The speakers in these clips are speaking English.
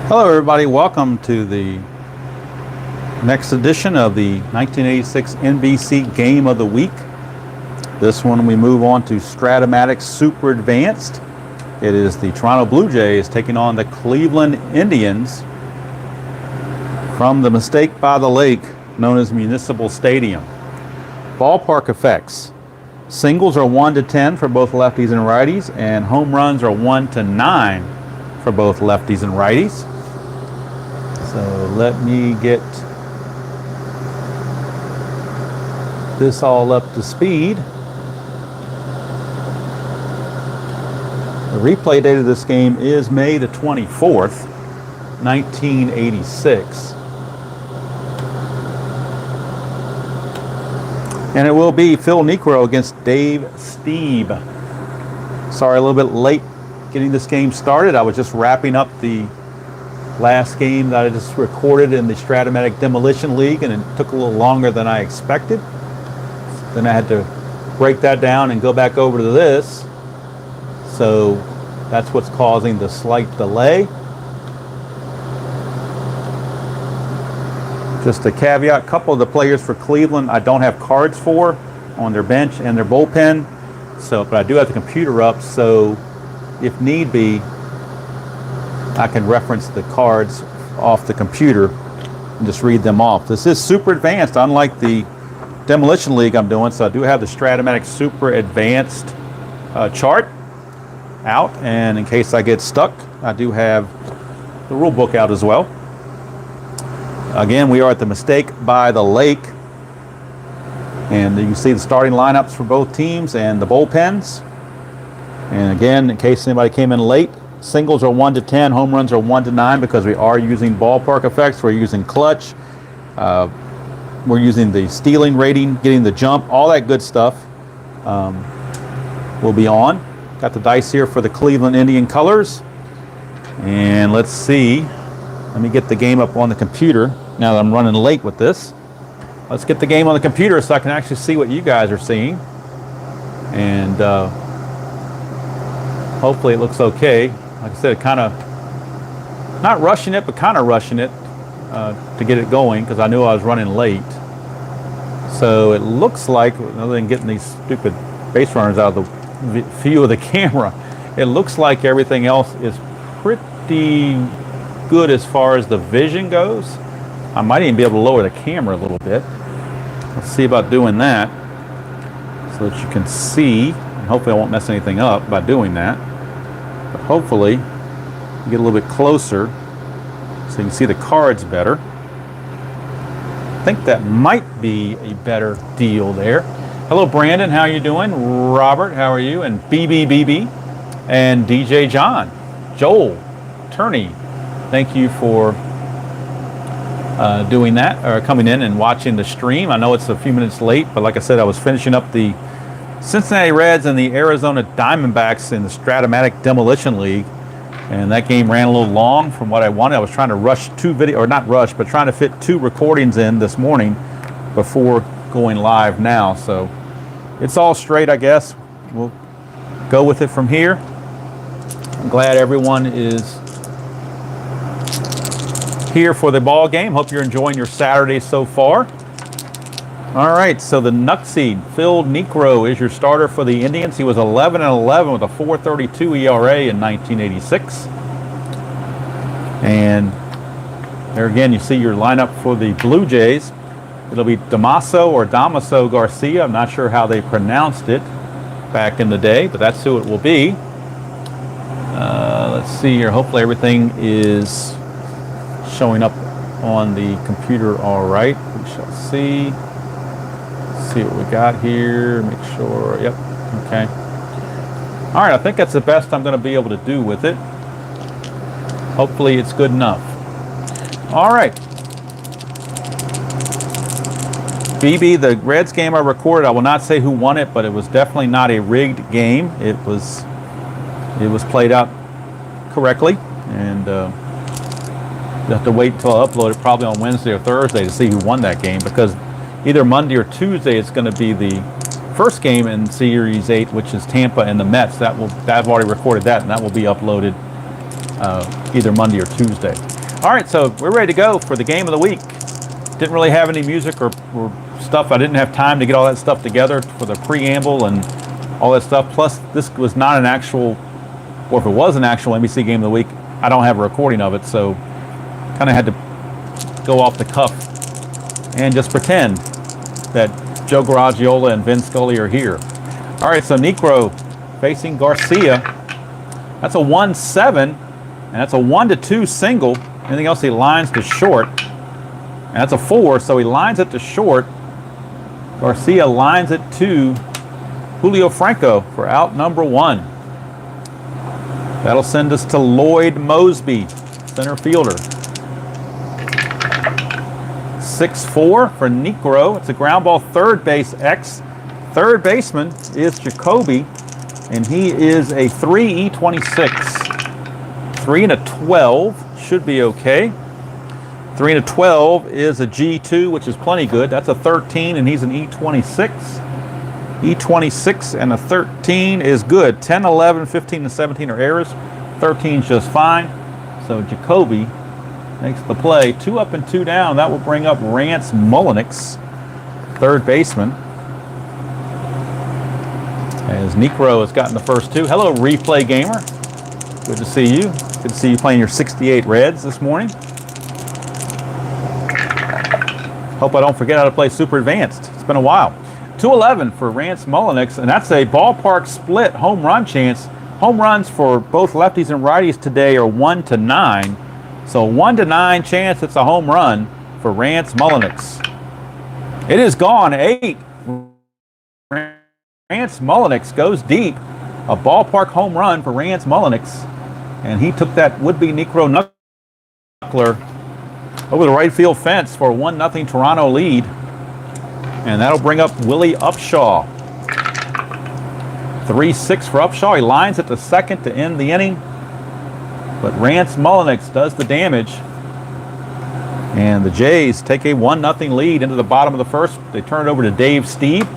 Hello everybody, welcome to the next edition of the 1986 NBC Game of the Week. This one we move on to Strat Super Advanced. It is the Toronto Blue Jays taking on the Cleveland Indians from the Mistake by the Lake known as Municipal Stadium. Ballpark effects. Singles are 1 to 10 for both lefties and righties, and home runs are 1 to 9 for both lefties and righties. So let me get this all up to speed. The replay date of this game is May the 24th, 1986. And it will be Phil Niekro against Dave Stieb. Sorry, a little bit late getting this game started. I was just wrapping up the last game that I just recorded in the Strat Demolition League, and it took a little longer than I expected. Then I had to break that down and go back over to this. So that's what's causing the slight delay. Just a caveat, a couple of the players for Cleveland I don't have cards for on their bench and their bullpen. So, but I do have the computer up, so if need be, I can reference the cards off the computer and just read them off. This is super advanced, unlike the Demolition League I'm doing, so I do have the Strat Super Advanced chart out, and in case I get stuck, I do have the rule book out as well. Again, we are at the Mistake by the Lake, and you see the starting lineups for both teams and the bullpens. And again, in case anybody came in late, singles are 1 to 10, home runs are 1 to 9 because we are using ballpark effects. We're using clutch. We're using the stealing rating, getting the jump, all that good stuff will be on. Got the dice here for the Cleveland Indian colors. And let's see. Let me get the game up on the computer now that I'm running late with this. Let's get the game on the computer so I can actually see what you guys are seeing. And hopefully it looks okay. Like I said, kind of not rushing it, but kind of rushing it to get it going because I knew I was running late. So it looks like, other than getting these stupid base runners out of the view of the camera, it looks like everything else is pretty good as far as the vision goes. I might even be able to lower the camera a little bit. Let's see about doing that so that you can see. And hopefully I won't mess anything up by doing that. But hopefully get a little bit closer so you can see the cards better. I think that might be a better deal there. Hello Brandon, how are you doing? Robert, how are you? And BBBB and DJ John, Joel, Turney, thank you for doing that, or coming in and watching the stream. I know it's a few minutes late, but like I said, I was finishing up the Cincinnati Reds and the Arizona Diamondbacks in the Strat Demolition League, and that game ran a little long from what I wanted. I was trying to rush trying to fit 2 recordings in this morning before going live now. So it's all straight, I guess. We'll go with it from here. I'm glad everyone is here for the ball game. Hope you're enjoying your Saturday so far. All right, so the Nuckseed, Phil Niekro, is your starter for the Indians. He was 11-11 with a 4.32 ERA in 1986. And there again, you see your lineup for the Blue Jays. It'll be Damaso Garcia. I'm not sure how they pronounced it back in the day, but that's who it will be. Let's see here. Hopefully everything is showing up on the computer all right. We shall see. See what we got here, make sure. Yep, okay. All right, I think that's the best I'm going to be able to do with it. Hopefully it's good enough. All right. BB, the Reds game I recorded, I will not say who won it, but it was definitely not a rigged game. It was played out correctly, and you have to wait until I upload it probably on Wednesday or Thursday to see who won that game, because either Monday or Tuesday it's going to be the first game in Series 8, which is Tampa and the Mets. I've already recorded that, and that will be uploaded either Monday or Tuesday. All right, so we're ready to go for the game of the week. Didn't really have any music or stuff. I didn't have time to get all that stuff together for the preamble and all that stuff. Plus, this was not an actual, or if it was an actual NBC game of the week, I don't have a recording of it, so kind of had to go off the cuff and just pretend that Joe Garagiola and Vin Scully are here. All right, so Niekro facing Garcia. That's a 1-7, and that's a 1-2 single. Anything else he lines to short. And that's a 4, so he lines it to short. Garcia lines it to Julio Franco for out number 1. That'll send us to Lloyd Mosby, center fielder. 6-4 for Niekro. It's a ground ball, third base X. Third baseman is Jacoby, and he is a 3 E26. 3 and a 12 should be okay. 3 and a 12 is a G2, which is plenty good. That's a 13, and he's an E26. E26 and a 13 is good. 10, 11, 15, and 17 are errors. 13 is just fine. So Jacoby makes the play. 2 up and 2 down. That will bring up Rance Mullenix, third baseman. As Niekro has gotten the first 2. Hello, Replay Gamer. Good to see you. Good to see you playing your 68 Reds this morning. Hope I don't forget how to play Super Advanced. It's been a while. 2-11 for Rance Mullenix, and that's a ballpark split home run chance. Home runs for both lefties and righties today are 1 to 9. So 1 to 9 chance it's a home run for Rance Mullenix. It is gone 8. Rance Mullenix goes deep. A ballpark home run for Rance Mullenix. And he took that would-be Niekro knuckler over the right field fence for a 1-0 Toronto lead. And that'll bring up Willie Upshaw. 3-6 for Upshaw. He lines it to second to end the inning. But Rance Mullenix does the damage. And the Jays take a 1-0 lead into the bottom of the first. They turn it over to Dave Steve.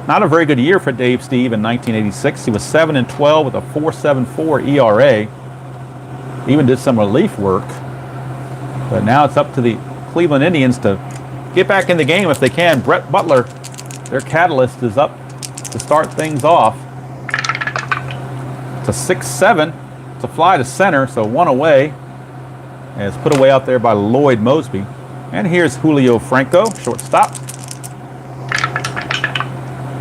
Not a very good year for Dave Steve in 1986. He was 7-12 with a 4.74 ERA. Even did some relief work. But now it's up to the Cleveland Indians to get back in the game if they can. Brett Butler, their catalyst, is up to start things off. It's a 6-7. It's a fly to center, so 1 away. And it's put away out there by Lloyd Mosby. And here's Julio Franco, shortstop.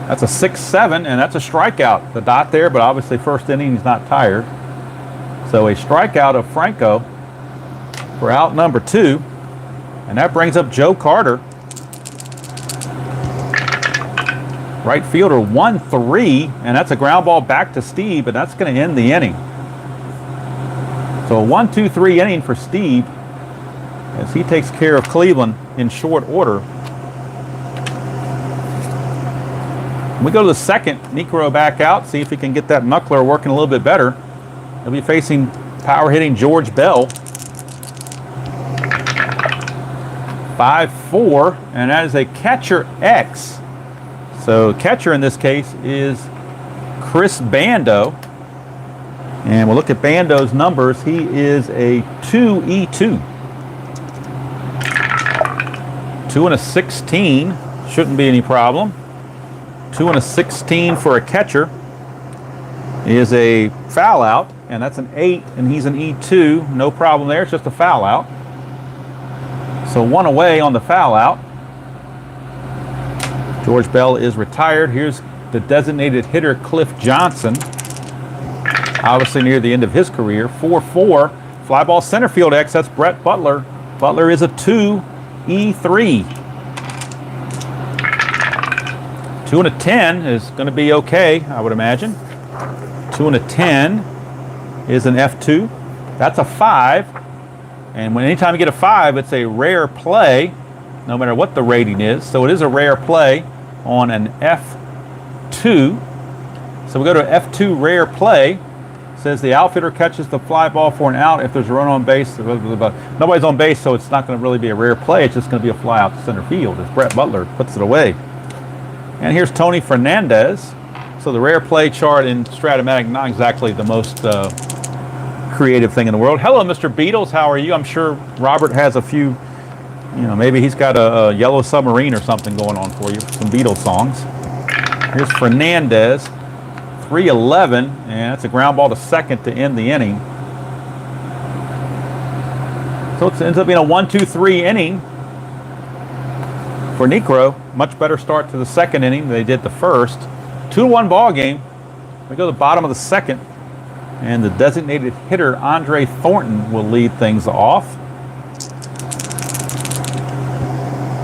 That's a 6-7, and that's a strikeout. The dot there, but obviously first inning, he's not tired. So a strikeout of Franco for out number 2. And that brings up Joe Carter. Right fielder 1-3, and that's a ground ball back to Steve, and that's going to end the inning. So a 1-2-3 inning for Steve as he takes care of Cleveland in short order. We go to the second. Niekro back out, see if he can get that knuckler working a little bit better. He'll be facing power hitting George Bell. 5-4, and that is a catcher X. So catcher in this case is Chris Bando. And we'll look at Bando's numbers. He is a 2E2. 2 and a 16. Shouldn't be any problem. 2 and a 16 for a catcher is a foul out, and that's an 8, and he's an E2. No problem there. It's just a foul out. So 1 away on the foul out. George Bell is retired. Here's the designated hitter, Cliff Johnson. Obviously near the end of his career. 4-4. Fly ball center field X. That's Brett Butler. Butler is a 2E3. 2 and a 10 is going to be okay, I would imagine. 2 and a 10 is an F2. That's a 5. And anytime you get a 5, it's a rare play, no matter what the rating is. So it is a rare play on an F2. So we go to F2 rare play. It says the outfielder catches the fly ball for an out if there's a run on base. Nobody's on base, so it's not going to really be a rare play. It's just going to be a fly out to center field as Brett Butler puts it away. And here's Tony Fernandez. So the rare play chart in Stratomatic, not exactly the most creative thing in the world. Hello, Mr. Beatles. How are you? I'm sure Robert has a few, maybe he's got a Yellow Submarine or something going on for you. Some Beatles songs. Here's Fernandez. 3-11, and that's a ground ball to second to end the inning. So it ends up being a 1-2-3 inning for Necro. Much better start to the second inning than they did the first. 2-1 ball game. We go to the bottom of the second, and the designated hitter Andre Thornton will lead things off.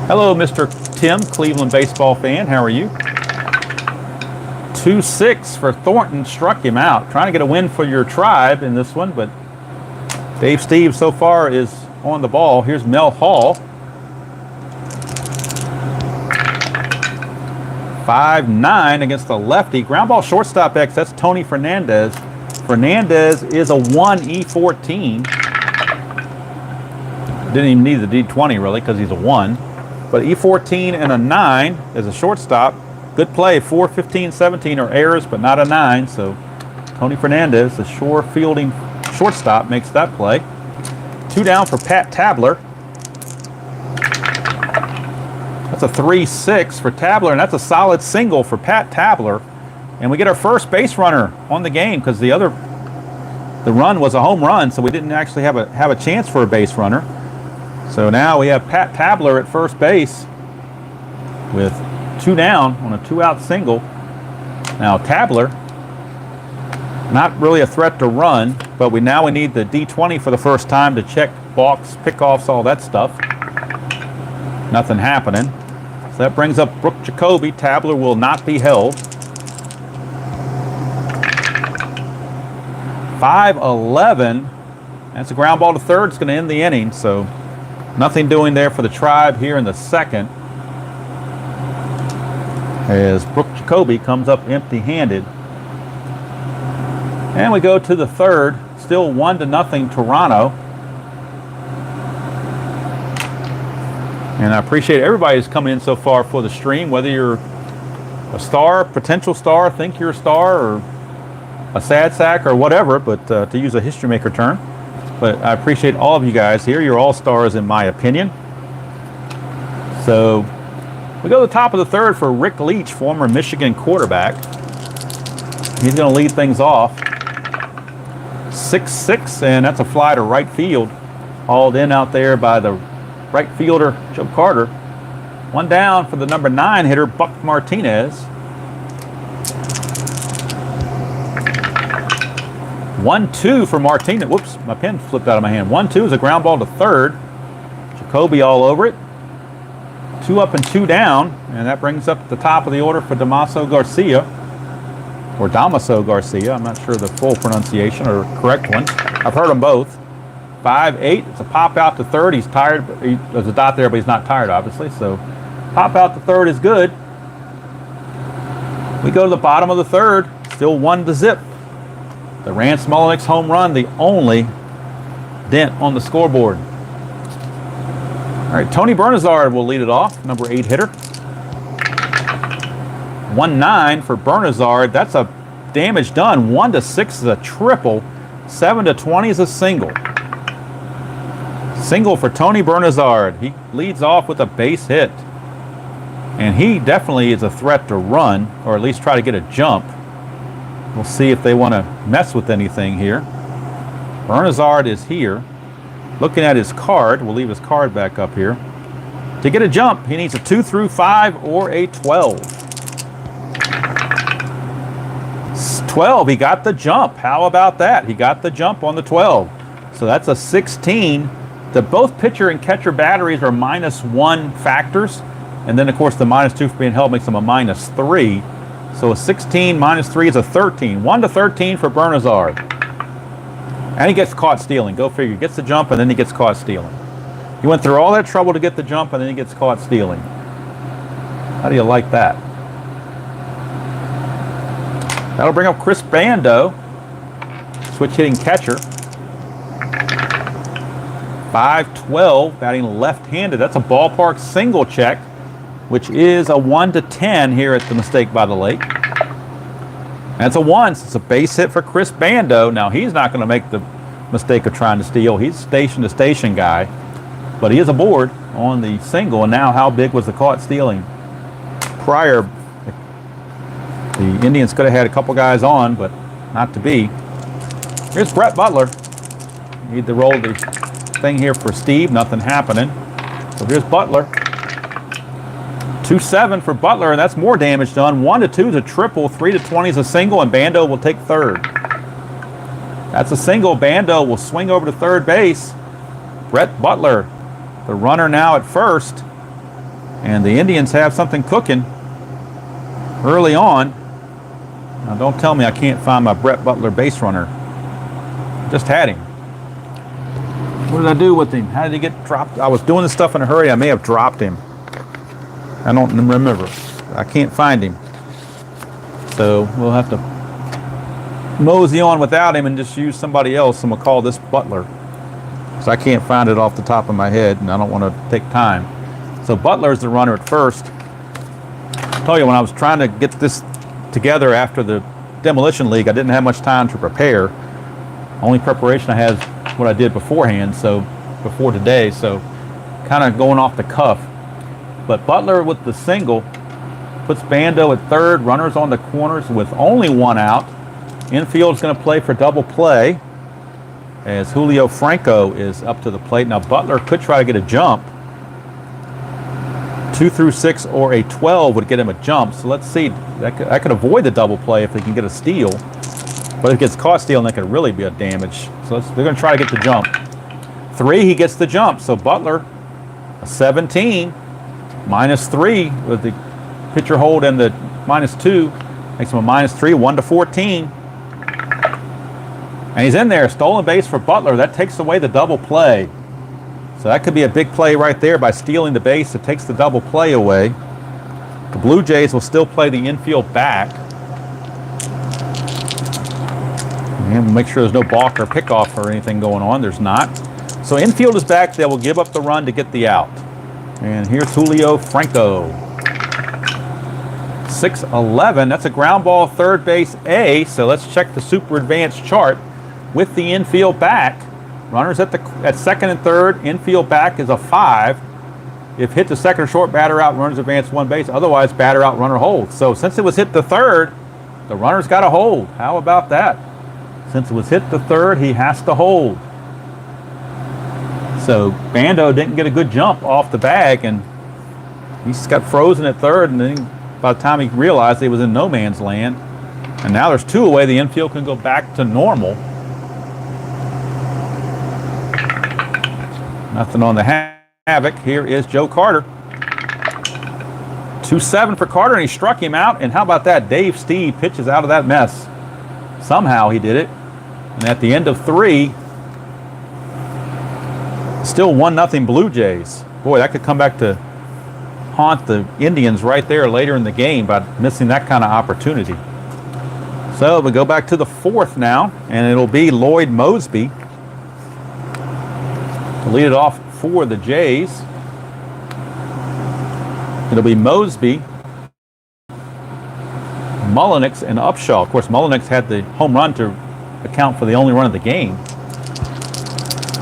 Hello, Mr. Tim, Cleveland baseball fan. How are you? 2-6 for Thornton, struck him out. Trying to get a win for your tribe in this one, but Dave Steve so far is on the ball. Here's Mel Hall. 5-9 against the lefty. Ground ball shortstop X, that's Tony Fernandez. Fernandez is a 1E14. Didn't even need the D20 really because he's a 1. But E14 and a 9 as a shortstop. Good play. 4, 15, 17 are errors, but not a 9. So Tony Fernandez, the sure fielding shortstop, makes that play. 2 down for Pat Tabler. That's a 3-6 for Tabler, and that's a solid single for Pat Tabler. And we get our first base runner on the game because the run was a home run, so we didn't actually have a chance for a base runner. So now we have Pat Tabler at first base with 2 down on a 2-out single. Now Tabler, not really a threat to run, but we need the D20 for the first time to check balks, pickoffs, all that stuff. Nothing happening. So that brings up Brooke Jacoby. Tabler will not be held. 5-11. That's a ground ball to third. It's going to end the inning. So nothing doing there for the Tribe here in the second, as Brooke Jacoby comes up empty-handed. And we go to the third, still 1-0 Toronto. And I appreciate everybody who's coming in so far for the stream, whether you're a star, potential star, think you're a star, or a sad sack or whatever, but to use a history maker term. But I appreciate all of you guys here. You're all stars in my opinion. So we go to the top of the third for Rick Leach, former Michigan quarterback. He's going to lead things off. 6-6, and that's a fly to right field. Hauled in out there by the right fielder, Joe Carter. 1 down for the number 9 hitter, Buck Martinez. 1-2 for Martinez. Whoops, my pen flipped out of my hand. 1-2 is a ground ball to third. Jacoby all over it. 2 up and 2 down, and that brings up the top of the order for Damaso Garcia. Or Damaso Garcia, I'm not sure the full pronunciation or correct one. I've heard them both. 5-8, it's a pop out to third. He's tired, there's a dot there, but he's not tired, obviously. So pop out to third is good. We go to the bottom of the third, still 1-0. The Rand Smolinix home run, the only dent on the scoreboard. All right, Tony Bernazard will lead it off, number 8 hitter. 1-9 for Bernazard. That's a damage done. 1-6 is a triple. 7-20 is a single. Single for Tony Bernazard. He leads off with a base hit. And he definitely is a threat to run, or at least try to get a jump. We'll see if they want to mess with anything here. Bernazard is here. Looking at his card, we'll leave his card back up here. To get a jump, he needs a 2 through 5 or a 12. 12, he got the jump. How about that? He got the jump on the 12. So that's a 16. Both pitcher and catcher batteries are -1 factors. And then, of course, the -2 for being held makes them a -3. So a 16 -3 is a 13. 1-13 for Bernazard. And he gets caught stealing. Go figure. He gets the jump, and then he gets caught stealing. He went through all that trouble to get the jump, and then he gets caught stealing. How do you like that? That'll bring up Chris Bando, switch hitting catcher. 5-12, batting left-handed. That's a ballpark single check, which is a 1-10 here at the Mistake by the Lake. That's a 1. So it's a base hit for Chris Bando. Now he's not going to make the mistake of trying to steal. He's station to station guy, but he is aboard on the single. And now how big was the caught stealing? Prior, the Indians could have had a couple guys on, but not to be. Here's Brett Butler. Need to roll the thing here for Steve. Nothing happening. So here's Butler. 2-7 for Butler, and that's more damage done. 1-2 is a triple, 3-20 is a single, and Bando will take third. That's a single. Bando will swing over to third base. Brett Butler, the runner now at first, and the Indians have something cooking early on. Now don't tell me I can't find my Brett Butler base runner. Just had him. What did I do with him? How did he get dropped? I was doing this stuff in a hurry. I may have dropped him. I don't remember. I can't find him. So we'll have to mosey on without him and just use somebody else, and we'll call this Butler. So I can't find it off the top of my head, and I don't want to take time. So Butler's the runner at first. I'll tell you, when I was trying to get this together after the Demolition League, I didn't have much time to prepare. Only preparation I had is what I did beforehand, so before today, so kind of going off the cuff. But Butler with the single puts Bando at third, runners on the corners with only one out. Infield's going to play for double play as Julio Franco is up to the plate. Now Butler could try to get a jump. 2-6 or a 12 would get him a jump. So let's see. That could avoid the double play if they can get a steal. But if it gets caught stealing, that could really be a damage. So they're going to try to get the jump. 3, he gets the jump. So Butler, a 17, -3 with the pitcher hold and the -2. Makes him a -3, 1-14. And he's in there. Stolen base for Butler. That takes away the double play. So that could be a big play right there by stealing the base. It takes the double play away. The Blue Jays will still play the infield back. And we'll make sure there's no balk or pickoff or anything going on. There's not. So infield is back. They will give up the run to get the out. And here's Julio Franco. 6-11. That's a ground ball, third base A. So let's check the super advanced chart with the infield back. Runners at second and third. Infield back is a 5. If hit to second or short, batter out, runners advance one base. Otherwise, batter out, runner holds. So since it was hit to third, the runner's got to hold. How about that? Since it was hit to third, he has to hold. So Bando didn't get a good jump off the bag, and he just got frozen at third, and then by the time he realized he was in no man's land, and now there's 2 away, the infield can go back to normal. Nothing on the havoc. Here is Joe Carter. 2-7 for Carter, and he struck him out. And how about that? Dave Steve pitches out of that mess. Somehow he did it. And at the end of 3, still 1-0 Blue Jays. Boy, that could come back to haunt the Indians right there later in the game by missing that kind of opportunity. So we go back to the 4th now, and it'll be Lloyd Mosby to lead it off for the Jays. It'll be Mosby, Mullenix, and Upshaw. Of course, Mullenix had the home run to account for the only run of the game.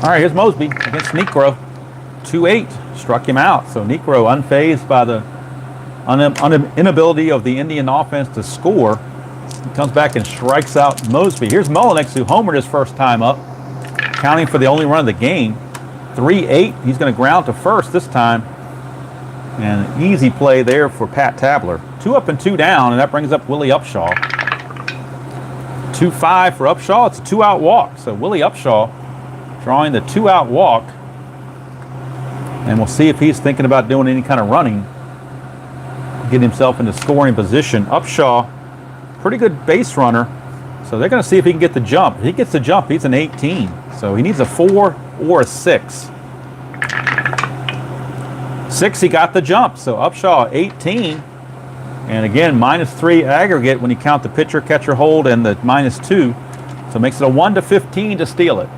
All right, here's Mosby against Necro. 2-8, struck him out. So Necro, unfazed by the inability of the Indian offense to score, he comes back and strikes out Mosby. Here's Mullenix, who homered his first time up, counting for the only run of the game. 3-8, he's going to ground to first this time. And an easy play there for Pat Tabler. 2 up and 2 down, and that brings up Willie Upshaw. 2-5 for Upshaw. It's a 2-out walk. So Willie Upshaw drawing the 2-out walk. And we'll see if he's thinking about doing any kind of running. Get himself into scoring position. Upshaw, pretty good base runner. So they're going to see if he can get the jump. If he gets the jump, he's an 18. So he needs a 4 or a 6. 6, he got the jump. So Upshaw, 18. And again, -3 aggregate when you count the pitcher, catcher hold, and the -2. So it makes it a 1-15 to steal it.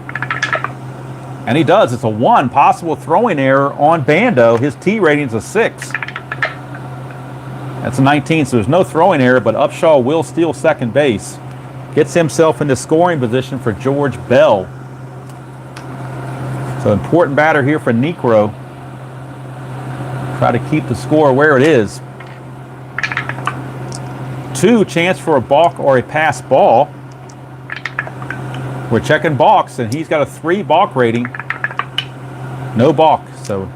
And he does. It's a 1. Possible throwing error on Bando. His T rating's a 6. That's a 19, so there's no throwing error, but Upshaw will steal second base. Gets himself into scoring position for George Bell. So important batter here for Necro. Try to keep the score where it is. 2, chance for a balk or a pass ball. We're checking balks, and he's got a 3 balk rating. No balk, so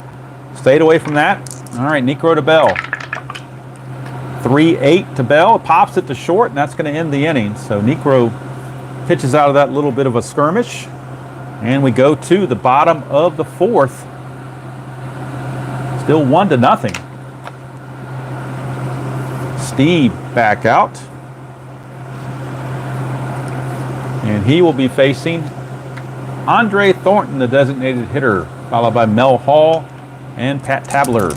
stayed away from that. All right, Necro to Bell. 3-8 to Bell. Pops it to short, and that's going to end the inning. So Necro pitches out of that little bit of a skirmish. And we go to the bottom of the 4th. Still 1-0. Steve back out. And he will be facing Andre Thornton, the designated hitter, followed by Mel Hall and Pat Tabler.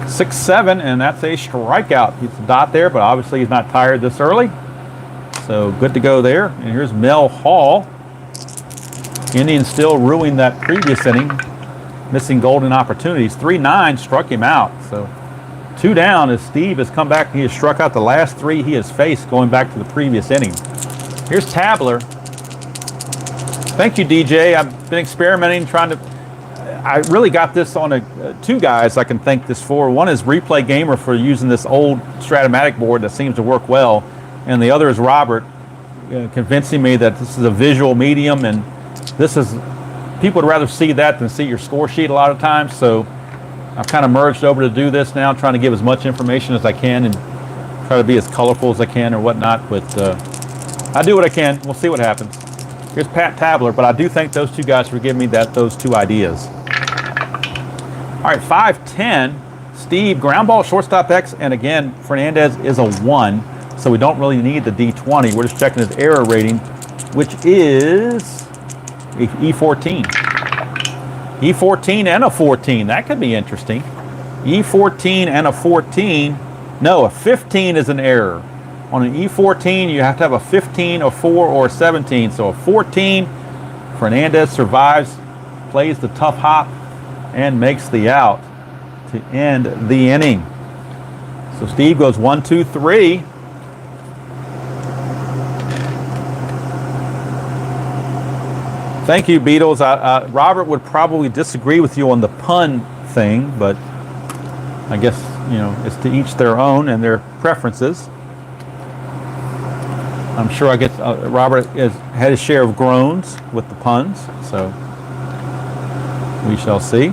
6-7, and that's a strikeout. He's a dot there, but obviously he's not tired this early. So good to go there. And here's Mel Hall. Indians still ruining that previous inning, missing golden opportunities. 3-9 struck him out. So 2 down as Steve has come back. He has struck out the last 3 he has faced going back to the previous inning. Here's Tabler. Thank you, DJ. I've been experimenting, trying to. I really got this on 2 guys I can thank this for. One is Replay Gamer for using this old Stratomatic board that seems to work well. And the other is Robert convincing me that this is a visual medium, and this is, people would rather see that than see your score sheet a lot of times. So I've kind of merged over to do this now, trying to give as much information as I can and try to be as colorful as I can or whatnot. But I do what I can. We'll see what happens. Here's Pat Tabler, but I do thank those 2 guys for giving me those 2 ideas. All right, 5-10. Steve, ground ball, shortstop X, and again, Fernandez is a 1, so we don't really need the D20. We're just checking his error rating, which is E14. E14 and a 14. That could be interesting. E14 and a 14. No, a 15 is an error. On an E14, you have to have a 15, a 4, or a 17. So a 14, Fernandez survives, plays the tough hop, and makes the out to end the inning. So Steve goes 1, 2, 3. Thank you, Beatles. Robert would probably disagree with you on the pun thing, but I guess, you know, it's to each their own and their preferences. I'm sure I get Robert has had his share of groans with the puns, so we shall see.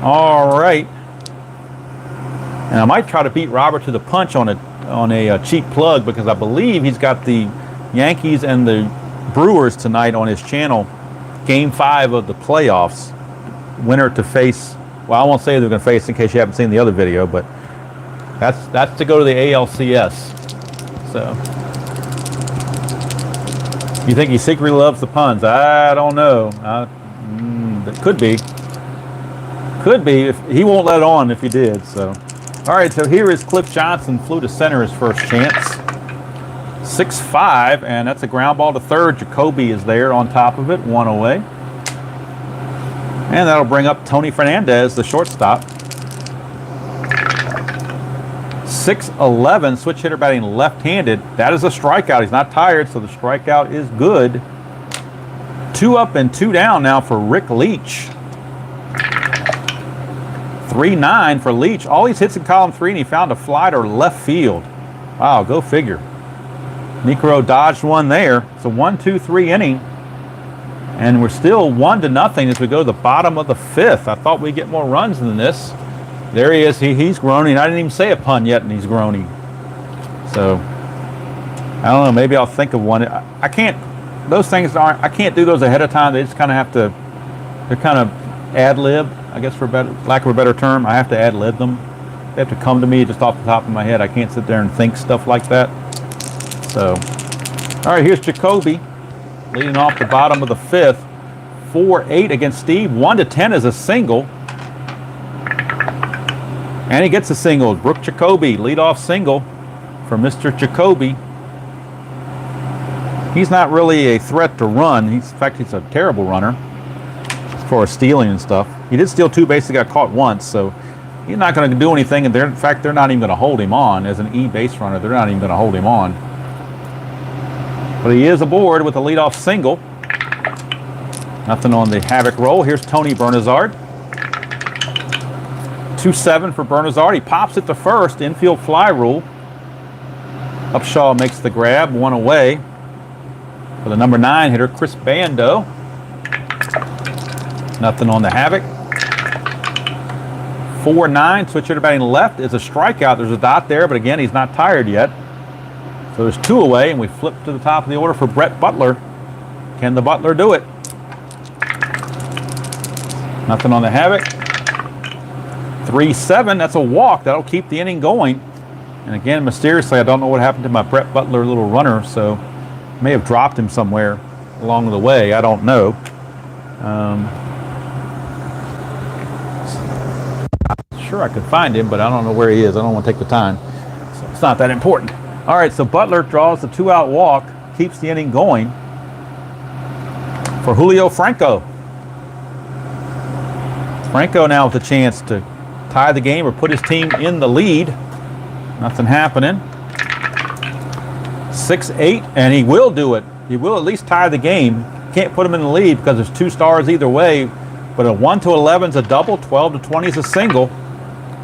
All right, and I might try to beat Robert to the punch on a cheap plug, because I believe he's got the Yankees and the Brewers tonight on his channel. Game 5 of the playoffs. Winner to face. Well, I won't say they're going to face in case you haven't seen the other video, but that's to go to the ALCS. So. You think he secretly loves the puns? I don't know. It could be. Could be. If he won't let on if he did. So, all right. So here is Cliff Johnson. Flew to center his first chance. 6-5, and that's a ground ball to third. Jacoby is there on top of it, 1 away, and that'll bring up Tony Fernandez, the shortstop. 6-11, switch hitter batting left-handed. That is a strikeout. He's not tired, so the strikeout is good. 2 up and 2 down now for Rick Leach. 3-9 for Leach. All these hits in column 3, and he found a fly to left field. Wow, go figure. Necro dodged one there. It's a 1-2-3 inning, and we're still 1-0 as we go to the bottom of the 5th. I thought we'd get more runs than this. There he is. He's groaning. I didn't even say a pun yet, and he's groaning. So I don't know. Maybe I'll think of one. I can't. Those things aren't. I can't do those ahead of time. They just kind of have to. They're kind of ad lib, I guess, for lack of a better term. I have to ad lib them. They have to come to me just off the top of my head. I can't sit there and think stuff like that. So, all right, here's Jacoby leading off the bottom of the 5th. 4-8 against Steve. 1-10 is a single. And he gets a single. Brooke Jacoby, leadoff single for Mr. Jacoby. He's not really a threat to run. In fact, he's a terrible runner for stealing and stuff. He did steal 2 bases, got caught once, so he's not going to do anything. And in fact, they're not even going to hold him on as an E base runner. They're not even going to hold him on. But he is aboard with a leadoff single. Nothing on the Havoc roll. Here's Tony Bernazard. 2-7 for Bernazard. He pops it to first. Infield fly rule. Upshaw makes the grab. One away for the number 9 hitter, Chris Bando. Nothing on the Havoc. 4-9. Switch hitter batting left is a strikeout. There's a dot there, but again, he's not tired yet. So there's 2 away, and we flip to the top of the order for Brett Butler. Can the Butler do it? Nothing on the Havoc. 3-7. That's a walk. That'll keep the inning going. And again, mysteriously, I don't know what happened to my Brett Butler little runner, so may have dropped him somewhere along the way. I don't know. Sure, I could find him, but I don't know where he is. I don't want to take the time. So it's not that important. All right, so Butler draws the 2-out walk, keeps the inning going for Julio Franco. Franco now with a chance to tie the game or put his team in the lead. Nothing happening. 6-8, and he will do it. He will at least tie the game. Can't put him in the lead because there's 2 stars either way. But a 1-11 is a double, 12-20 is a single.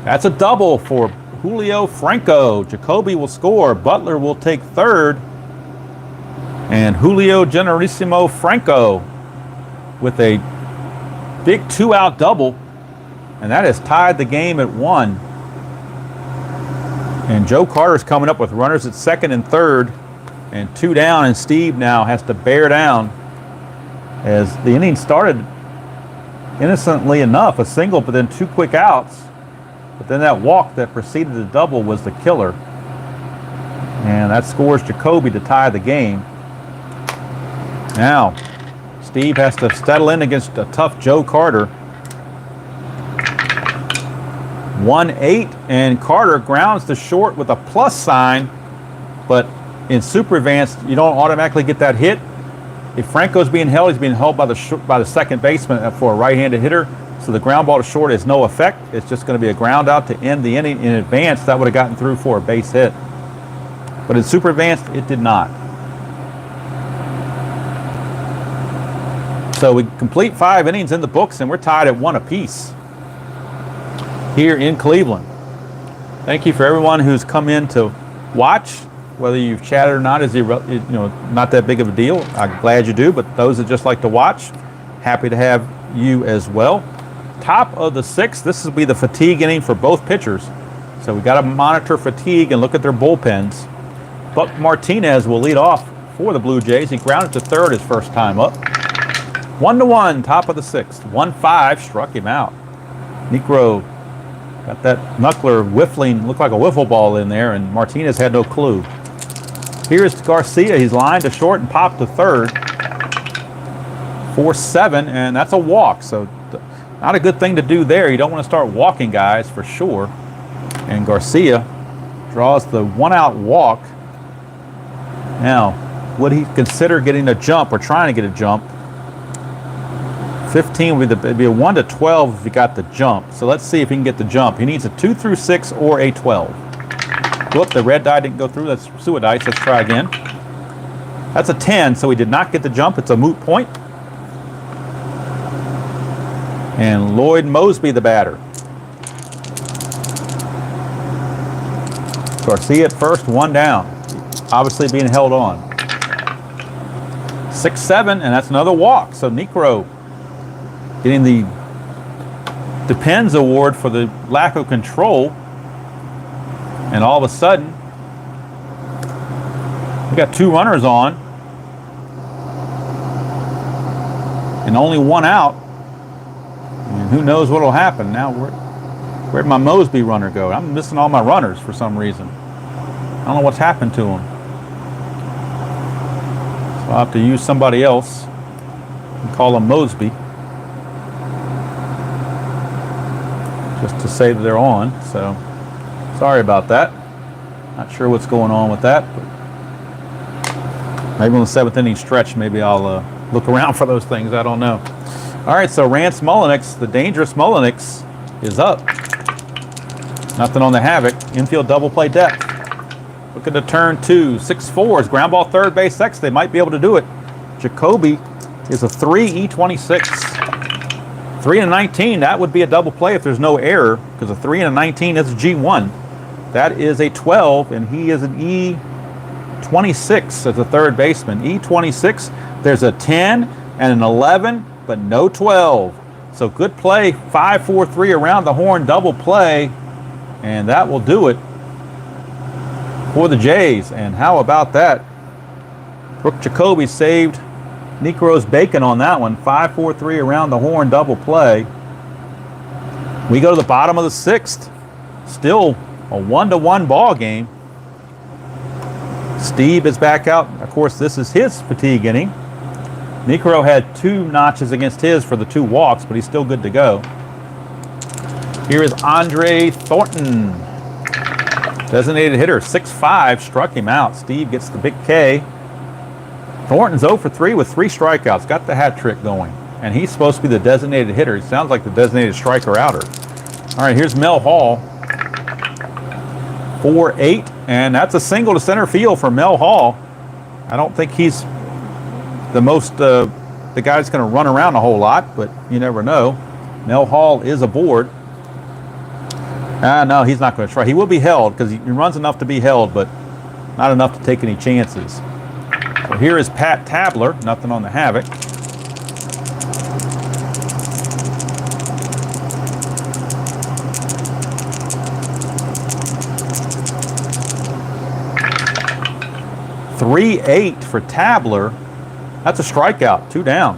That's a double for Julio Franco. Jacoby will score. Butler will take third. And Julio Generosimo Franco with a big 2-out double. And that has tied the game at 1. And Joe Carter's coming up with runners at second and third. And 2 down, and Steve now has to bear down as the inning started innocently enough, a single, but then 2 quick outs. But then that walk that preceded the double was the killer. And that scores Jacoby to tie the game. Now, Steve has to settle in against a tough Joe Carter. 1-8, and Carter grounds to short with a plus sign, but in super advanced, you don't automatically get that hit. If Franco's being held, he's being held by the second baseman for a right-handed hitter. So the ground ball to short has no effect. It's just going to be a ground out to end the inning. In advance, that would have gotten through for a base hit. But in super advanced, it did not. So we complete 5 innings in the books, and we're tied at 1 apiece here in Cleveland. Thank you for everyone who's come in to watch. Whether you've chatted or not is not that big of a deal. I'm glad you do, but those that just like to watch, happy to have you as well. Top of the 6th, this will be the fatigue inning for both pitchers. So we got to monitor fatigue and look at their bullpens. Buck Martinez will lead off for the Blue Jays. He grounded to third his first time up. 1-1, top of the 6th. 1-5, struck him out. Negro got that knuckler whiffling, looked like a wiffle ball in there, and Martinez had no clue. Here's Garcia. He's lined to short and popped to third. 4-7, and that's a walk. So not a good thing to do there. You don't want to start walking guys for sure. And Garcia draws the 1-out walk. Now, would he consider getting a jump or trying to get a jump? 15 would be a 1-12 if he got the jump. So let's see if he can get the jump. He needs a 2 through 6 or a 12. Whoop, the red die didn't go through. That's sewer dice. Let's try again. That's a 10, so he did not get the jump. It's a moot point. And Lloyd Mosby, the batter. Garcia at first, 1 down. Obviously being held on. 6-7, and that's another walk. So Necro getting the Depends Award for the lack of control. And all of a sudden, we got 2 runners on. And only 1 out. And who knows what will happen. Now, where'd my Mosby runner go? I'm missing all my runners for some reason. I don't know what's happened to them. So I'll have to use somebody else and call them Mosby. Just to say that they're on. So, sorry about that. Not sure what's going on with that. But maybe on the 7th inning stretch, maybe I'll look around for those things. I don't know. All right, so Rance Mullenix, the dangerous Mullenix, is up. Nothing on the Havoc. Infield double play depth. Look at the turn 2. 6-4 is ground ball third base X. They might be able to do it. Jacoby is a 3 E26. 3 and a 19, that would be a double play if there's no error, because a 3 and a 19 is a G1. That is a 12, and he is an E26 as a third baseman. E26, there's a 10 and an 11, but no 12. So good play, 5-4-3 around the horn, double play, and that will do it for the Jays. And how about that? Brooke Jacoby saved Necro's bacon on that one. 5-4-3 around the horn, double play. We go to the bottom of the 6th. Still a 1-1 ball game. Steve is back out. Of course, this is his fatigue inning. Necro had 2 notches against his for the 2 walks, but he's still good to go. Here is Andre Thornton. Designated hitter, 6'5", struck him out. Steve gets the big K. Thornton's 0 for 3 with 3 strikeouts. Got the hat trick going. And he's supposed to be the designated hitter. He sounds like the designated striker outer. All right, here's Mel Hall. 4-8. And that's a single to center field for Mel Hall. I don't think he's the guy that's going to run around a whole lot, but you never know. Mel Hall is aboard. No, he's not going to try. He will be held because he runs enough to be held, but not enough to take any chances. So here is Pat Tabler, nothing on the Havoc. .38 for Tabler. That's a strikeout, 2 down.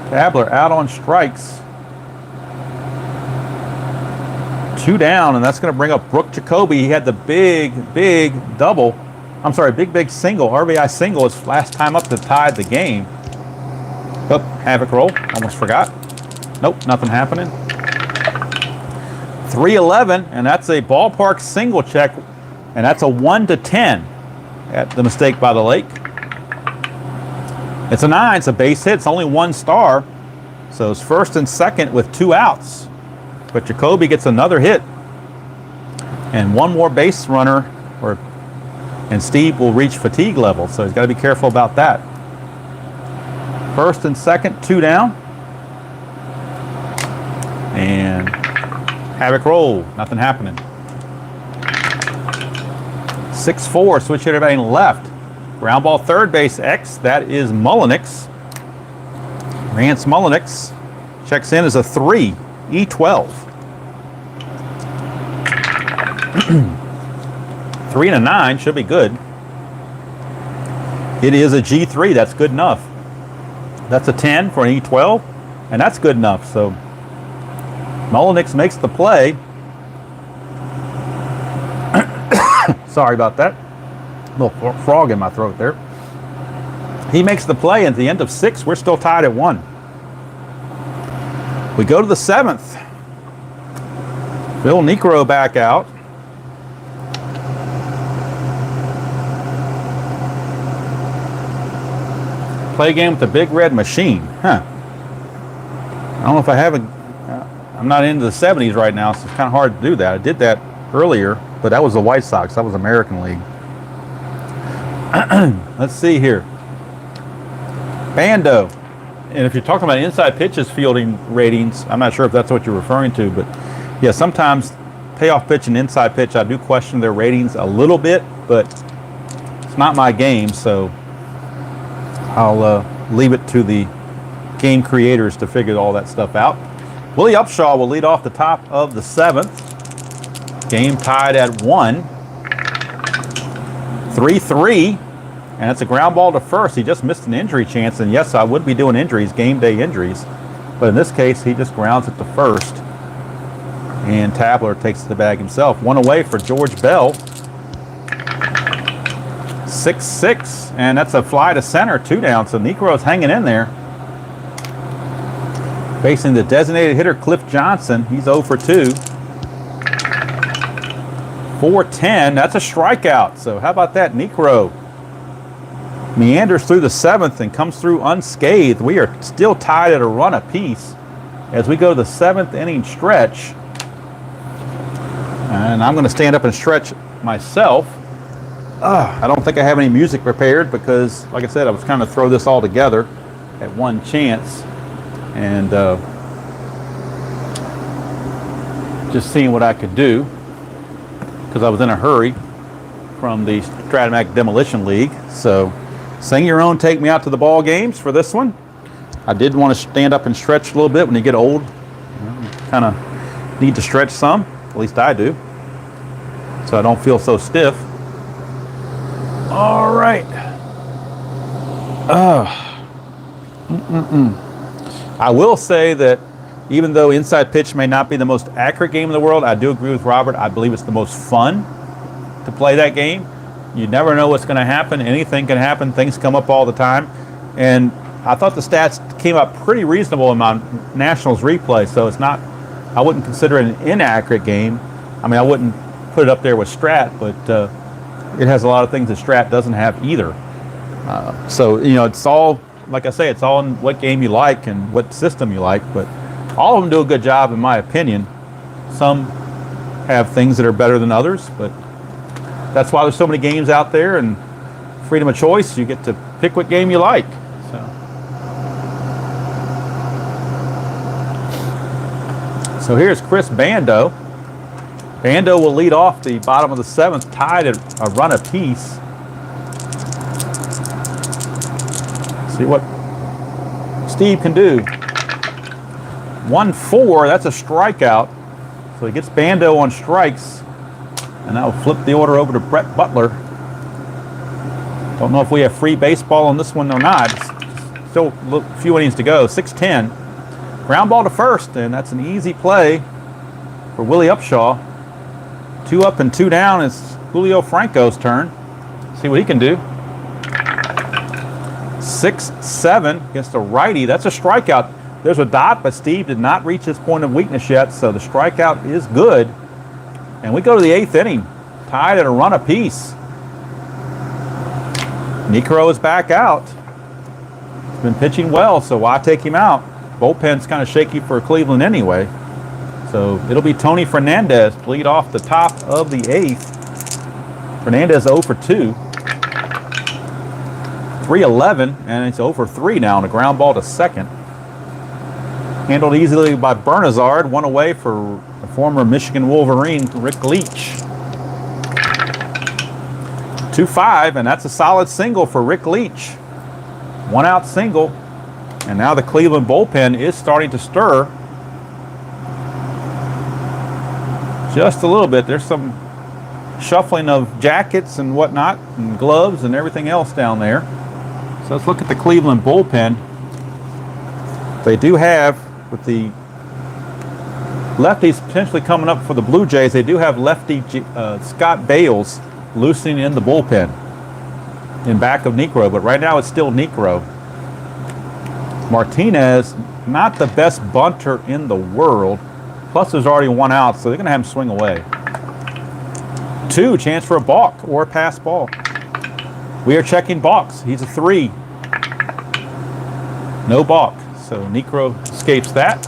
Tabler out on strikes. 2 down, and that's going to bring up Brooke Jacoby. He had the big double. I'm sorry, big single, RBI single his last time up to tie the game. Oh, Havoc roll, almost forgot. Nope, nothing happening. 3-11, and that's a ballpark single check, and that's a 1-10 at the mistake by the lake. It's a 9, it's a base hit, it's only 1 star. So it's first and second with 2 outs. But Jacoby gets another hit. And 1 more base runner, and Steve will reach fatigue level. So he's got to be careful about that. First and second, 2 down. And Havoc roll, nothing happening. 6-4, switch hitter batting left. Ground ball third base X, that is Mullenix. Rance Mullenix checks in as a 3, E12. 3 and a 9 should be good. It is a G3, that's good enough. That's a 10 for an E12, and that's good enough. So Mullenix makes the play. Sorry about that. Little frog in my throat there. He makes the play, and at the end of 6, we're still tied at 1. We go to the 7th. Phil Necro back out. Play game with the Big Red Machine. I don't know if I haven't. I'm not into the 70s right now, so it's kind of hard to do that. I did that earlier, but that was the White Sox. That was American League. Let's see here. Bando. And if you're talking about inside pitches fielding ratings, I'm not sure if that's what you're referring to, but yeah, sometimes payoff pitch and inside pitch, I do question their ratings a little bit, but it's not my game, so I'll leave it to the game creators to figure all that stuff out. Willie Upshaw will lead off the top of the 7th. Game tied at 1. 3-3. And it's a ground ball to first. He just missed an injury chance. And yes, I would be doing injuries, game day injuries. But in this case, he just grounds it to first. And Tabler takes the bag himself. 1 away for George Bell. 6-6. And that's a fly to center, 2 down. So Necro's hanging in there. Facing the designated hitter, Cliff Johnson. He's 0 for 2. 4-10. That's a strikeout. So how about that? Necro meanders through the 7th and comes through unscathed. We are still tied at a run apiece as we go to the 7th inning stretch. And I'm going to stand up and stretch myself. I don't think I have any music prepared because, like I said, I was trying to throw this all together. at one chance, and just seeing what I could do, because I was in a hurry from the Strat Demolition League. So sing your own, take me out to the ball games for this one. I did want to stand up and stretch a little bit. When you get old, kind of need to stretch some, at least I do, so I don't feel so stiff. All right. I will say that even though inside pitch may not be the most accurate game in the world, I do agree with Robert. I believe it's the most fun to play that game. You never know what's going to happen. Anything can happen. Things come up all the time. And I thought the stats came up pretty reasonable in my Nationals replay, so it's not, I wouldn't consider it an inaccurate game. I mean, I wouldn't put it up there with Strat, but it has a lot of things that Strat doesn't have either. So, you know, it's all, like I say, it's all in what game you like and what system you like, but all of them do a good job in my opinion. Some have things that are better than others, but that's why there's so many games out there, and freedom of choice, you get to pick what game you like. So here's Chris Bando. Bando will lead off the bottom of the 7th, tied at a run apiece. See what Steve can do. 1-4, that's a strikeout. So he gets Bando on strikes, and that will flip the order over to Brett Butler. Don't know if we have free baseball on this one or not. Still a few innings to go. 6-10. Ground ball to first, and that's an easy play for Willie Upshaw. 2 up and 2 down. It's Julio Franco's turn. See what he can do. 6-7 against a righty. That's a strikeout. There's a dot, but Steve did not reach his point of weakness yet, so the strikeout is good. And we go to the 8th inning, tied at a run apiece. Niekro is back out. He's been pitching well, so why take him out? Bullpen's kind of shaky for Cleveland anyway. So it'll be Tony Fernandez to lead off the top of the 8th. Fernandez 0 for 2. 3-11, and it's 0 for 3 now on a ground ball to second. Handled easily by Bernazard. 1 away for the former Michigan Wolverine, Rick Leach. 2-5, and that's a solid single for Rick Leach. 1 out single. And now the Cleveland bullpen is starting to stir just a little bit. There's some shuffling of jackets and whatnot, and gloves and everything else down there. So let's look at the Cleveland bullpen. They do have, with the lefties potentially coming up for the Blue Jays, they do have lefty Scott Bales loosening in the bullpen in back of Niekro, but right now it's still Niekro. Martinez, not the best bunter in the world. Plus, there's already 1 out, so they're going to have him swing away. 2, chance for a balk or a pass ball. We are checking balks. He's a 3. No balk, so Niekro escapes that.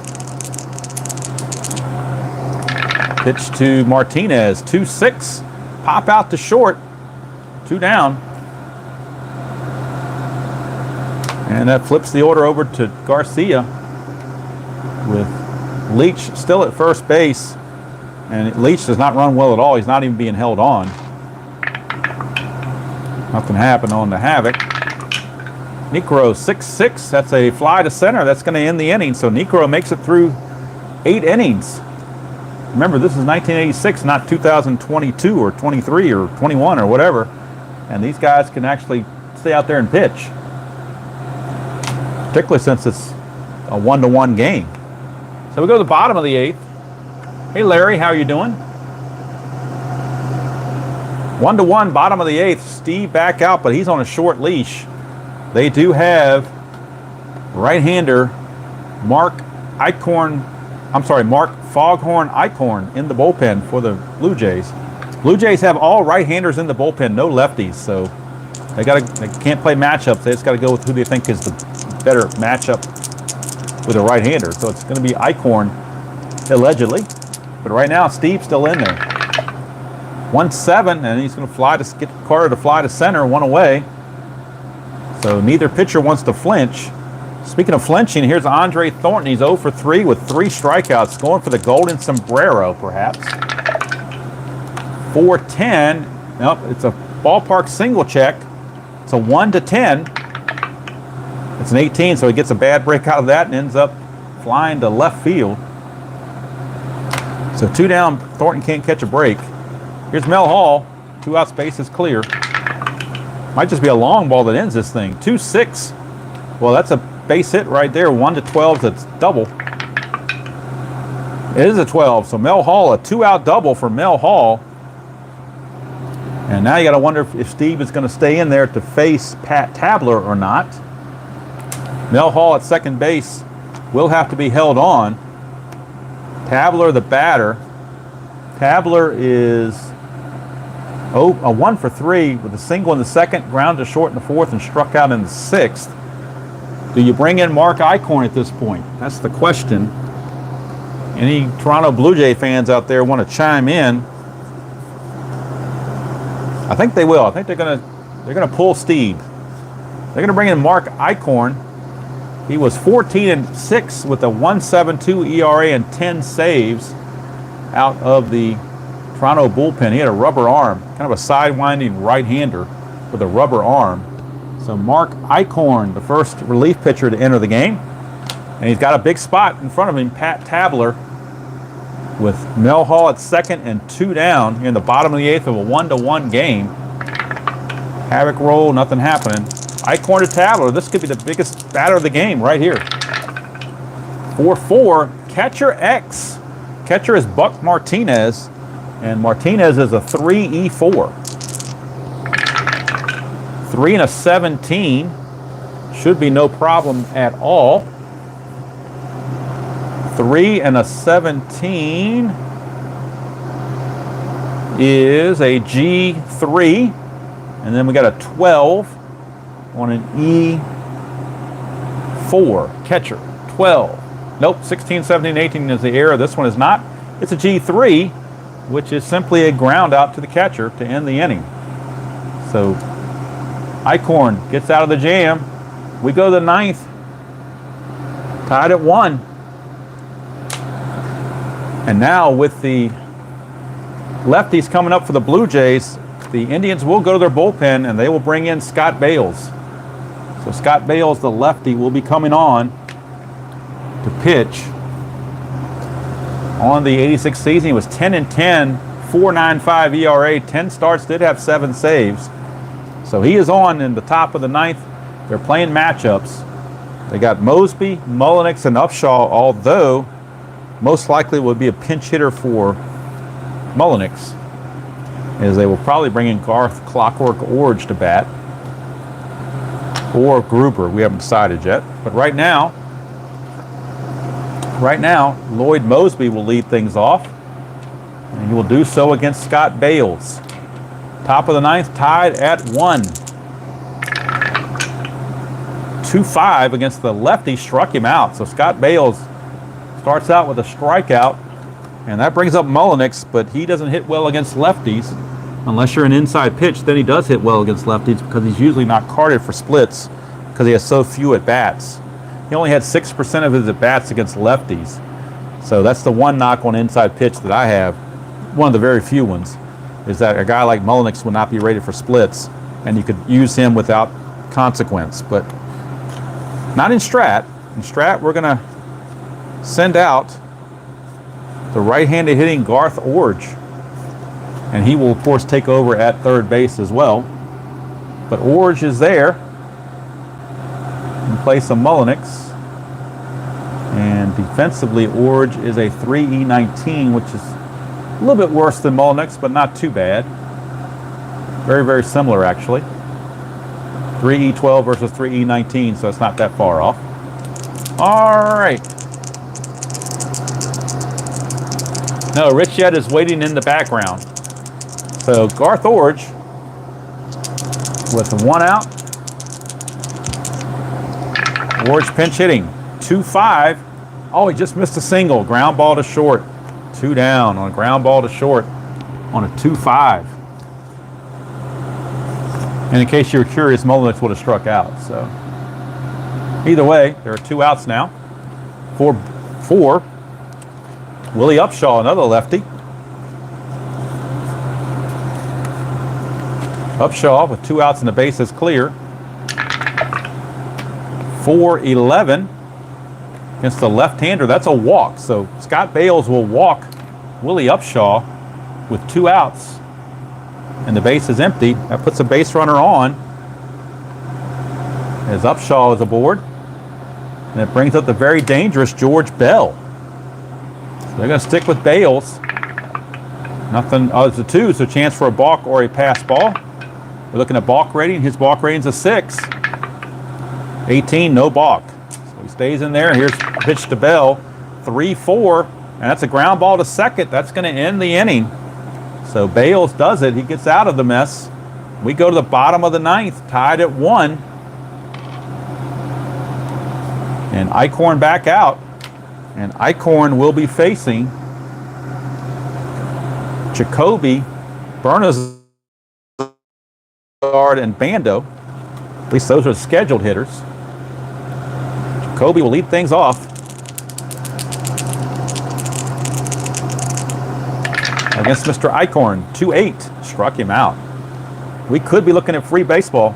Pitch to Martinez, 2-6. Pop out to short. 2 down. And that flips the order over to Garcia with Leach still at first base. And Leach does not run well at all. He's not even being held on. Nothing happened on the Havoc. Niekro 6-6. That's a fly to center. That's going to end the inning. So Niekro makes it through 8 innings. Remember, this is 1986, not 2022 or 23 or 21 or whatever. And these guys can actually stay out there and pitch, particularly since it's a 1-1 game. So we go to the bottom of the 8th. Hey Larry, how are you doing? 1-1, bottom of the 8th. Steve back out, but he's on a short leash. They do have right-hander Mark Foghorn Eichhorn in the bullpen for the Blue Jays. Blue Jays have all right-handers in the bullpen, no lefties, so they can't play matchups. They just got to go with who they think is the better matchup with a right-hander. So it's going to be Eichhorn, allegedly. But right now, Steve's still in there. 1-7, and he's going to get Carter to fly to center, 1 away. So neither pitcher wants to flinch. Speaking of flinching, here's Andre Thornton. He's 0 for 3 with 3 strikeouts, going for the golden sombrero, perhaps. 4-10. Nope, it's a ballpark single check. It's a 1-10. It's an 18, so he gets a bad break out of that and ends up flying to left field. So 2 down, Thornton can't catch a break. Here's Mel Hall, 2 outs, base is clear. Might just be a long ball that ends this thing. 2-6. Well, that's a base hit right there. 1-12, that's double. It is a 12, so Mel Hall, a 2-out double for Mel Hall. And now you got to wonder if Steve is going to stay in there to face Pat Tabler or not. Mel Hall at second base will have to be held on. Tabler, the batter. Tabler is a 1 for 3 with a single in the second, ground to short in the fourth, and struck out in the sixth. Do you bring in Mark Eichhorn at this point? That's the question. Any Toronto Blue Jay fans out there want to chime in? I think they will. I think they're gonna pull Steve. They're gonna bring in Mark Eichhorn. He was 14-6 with a 1.72 ERA and 10 saves out of the Toronto bullpen. He had a rubber arm, kind of a sidewinding right-hander with a rubber arm. So Mark Eichhorn, the first relief pitcher to enter the game. And he's got a big spot in front of him, Pat Tabler, with Mel Hall at second and 2 down in the bottom of the 8th of a 1-1 game. Havoc roll, nothing happening. Eichhorn to Tabler. This could be the biggest batter of the game right here. 4-4. Catcher X. Catcher is Buck Martinez, and Martinez is a 3-4. 3-17. Should be no problem at all. 3-17 is a G3, and then we got a 12 on an E4. Catcher 12. Nope, 16, 17, 18 is the error. This one is not. It's a G3, which is simply a ground out to the catcher to end the inning. So Eichhorn gets out of the jam. We go to the 9th, tied at 1. And now with the lefties coming up for the Blue Jays, the Indians will go to their bullpen and they will bring in Scott Bales. So Scott Bales, the lefty, will be coming on to pitch. On the 86 season, he was 10-10, 4.95 ERA, 10 starts, did have 7 saves. So he is on in the top of the 9th. They're playing matchups. They got Mosby, Mullenix, and Upshaw, although most likely would be a pinch hitter for Mullenix, as they will probably bring in Garth Clockwork Orange to bat, or Gruber. We haven't decided yet. But right now, Lloyd Mosby will lead things off, and he will do so against Scott Bales. Top of the 9th, tied at 1. 2-5 against the lefty, struck him out. So Scott Bales starts out with a strikeout, and that brings up Mullenix, but he doesn't hit well against lefties. Unless you're an inside pitch, then he does hit well against lefties because he's usually not carded for splits because he has so few at-bats. He only had 6% of his at-bats against lefties. So that's the one knock on inside pitch that I have, one of the very few ones, is that a guy like Mullenix will not be rated for splits, and you could use him without consequence. But not in Strat. In Strat, we're going to send out the right-handed hitting Garth Orange, and he will of course take over at third base as well. But Orange is there in place of Mullenix, and defensively Orange is a 3E19, which is a little bit worse than Mullenix, but not too bad. Very, very similar actually. 3E12 versus 3E19, so it's not that far off. All right. No, Rich Yett is waiting in the background. So Garth Orange with 1 out. Orange pinch hitting. 2-5. Oh, he just missed a single. Ground ball to short. 2 down on a ground ball to short on a 2-5. And in case you were curious, Mullenix would have struck out. So Either way, there are 2 outs now. 4. Willie Upshaw, another lefty. Upshaw with 2 outs and the bases clear. 4-11 against the left-hander. That's a walk. So Scott Bales will walk Willie Upshaw with 2 outs and the base is empty. That puts a base runner on as Upshaw is aboard. And it brings up the very dangerous George Bell. So they're going to stick with Bales. Nothing. Oh, it's a 2, so chance for a balk or a pass ball. We're looking at balk rating. His balk rating's a 6. 18, no balk. So he stays in there. Here's a pitch to Bell. 3-4, and that's a ground ball to second. That's going to end the inning. So Bales does it. He gets out of the mess. We go to the bottom of the 9th, tied at 1. And Eichhorn back out. And Eichhorn will be facing Jacoby, Bernazard, and Bando. At least those are scheduled hitters. Jacoby will lead things off against Mr. Eichhorn. 2-8, struck him out. We could be looking at free baseball.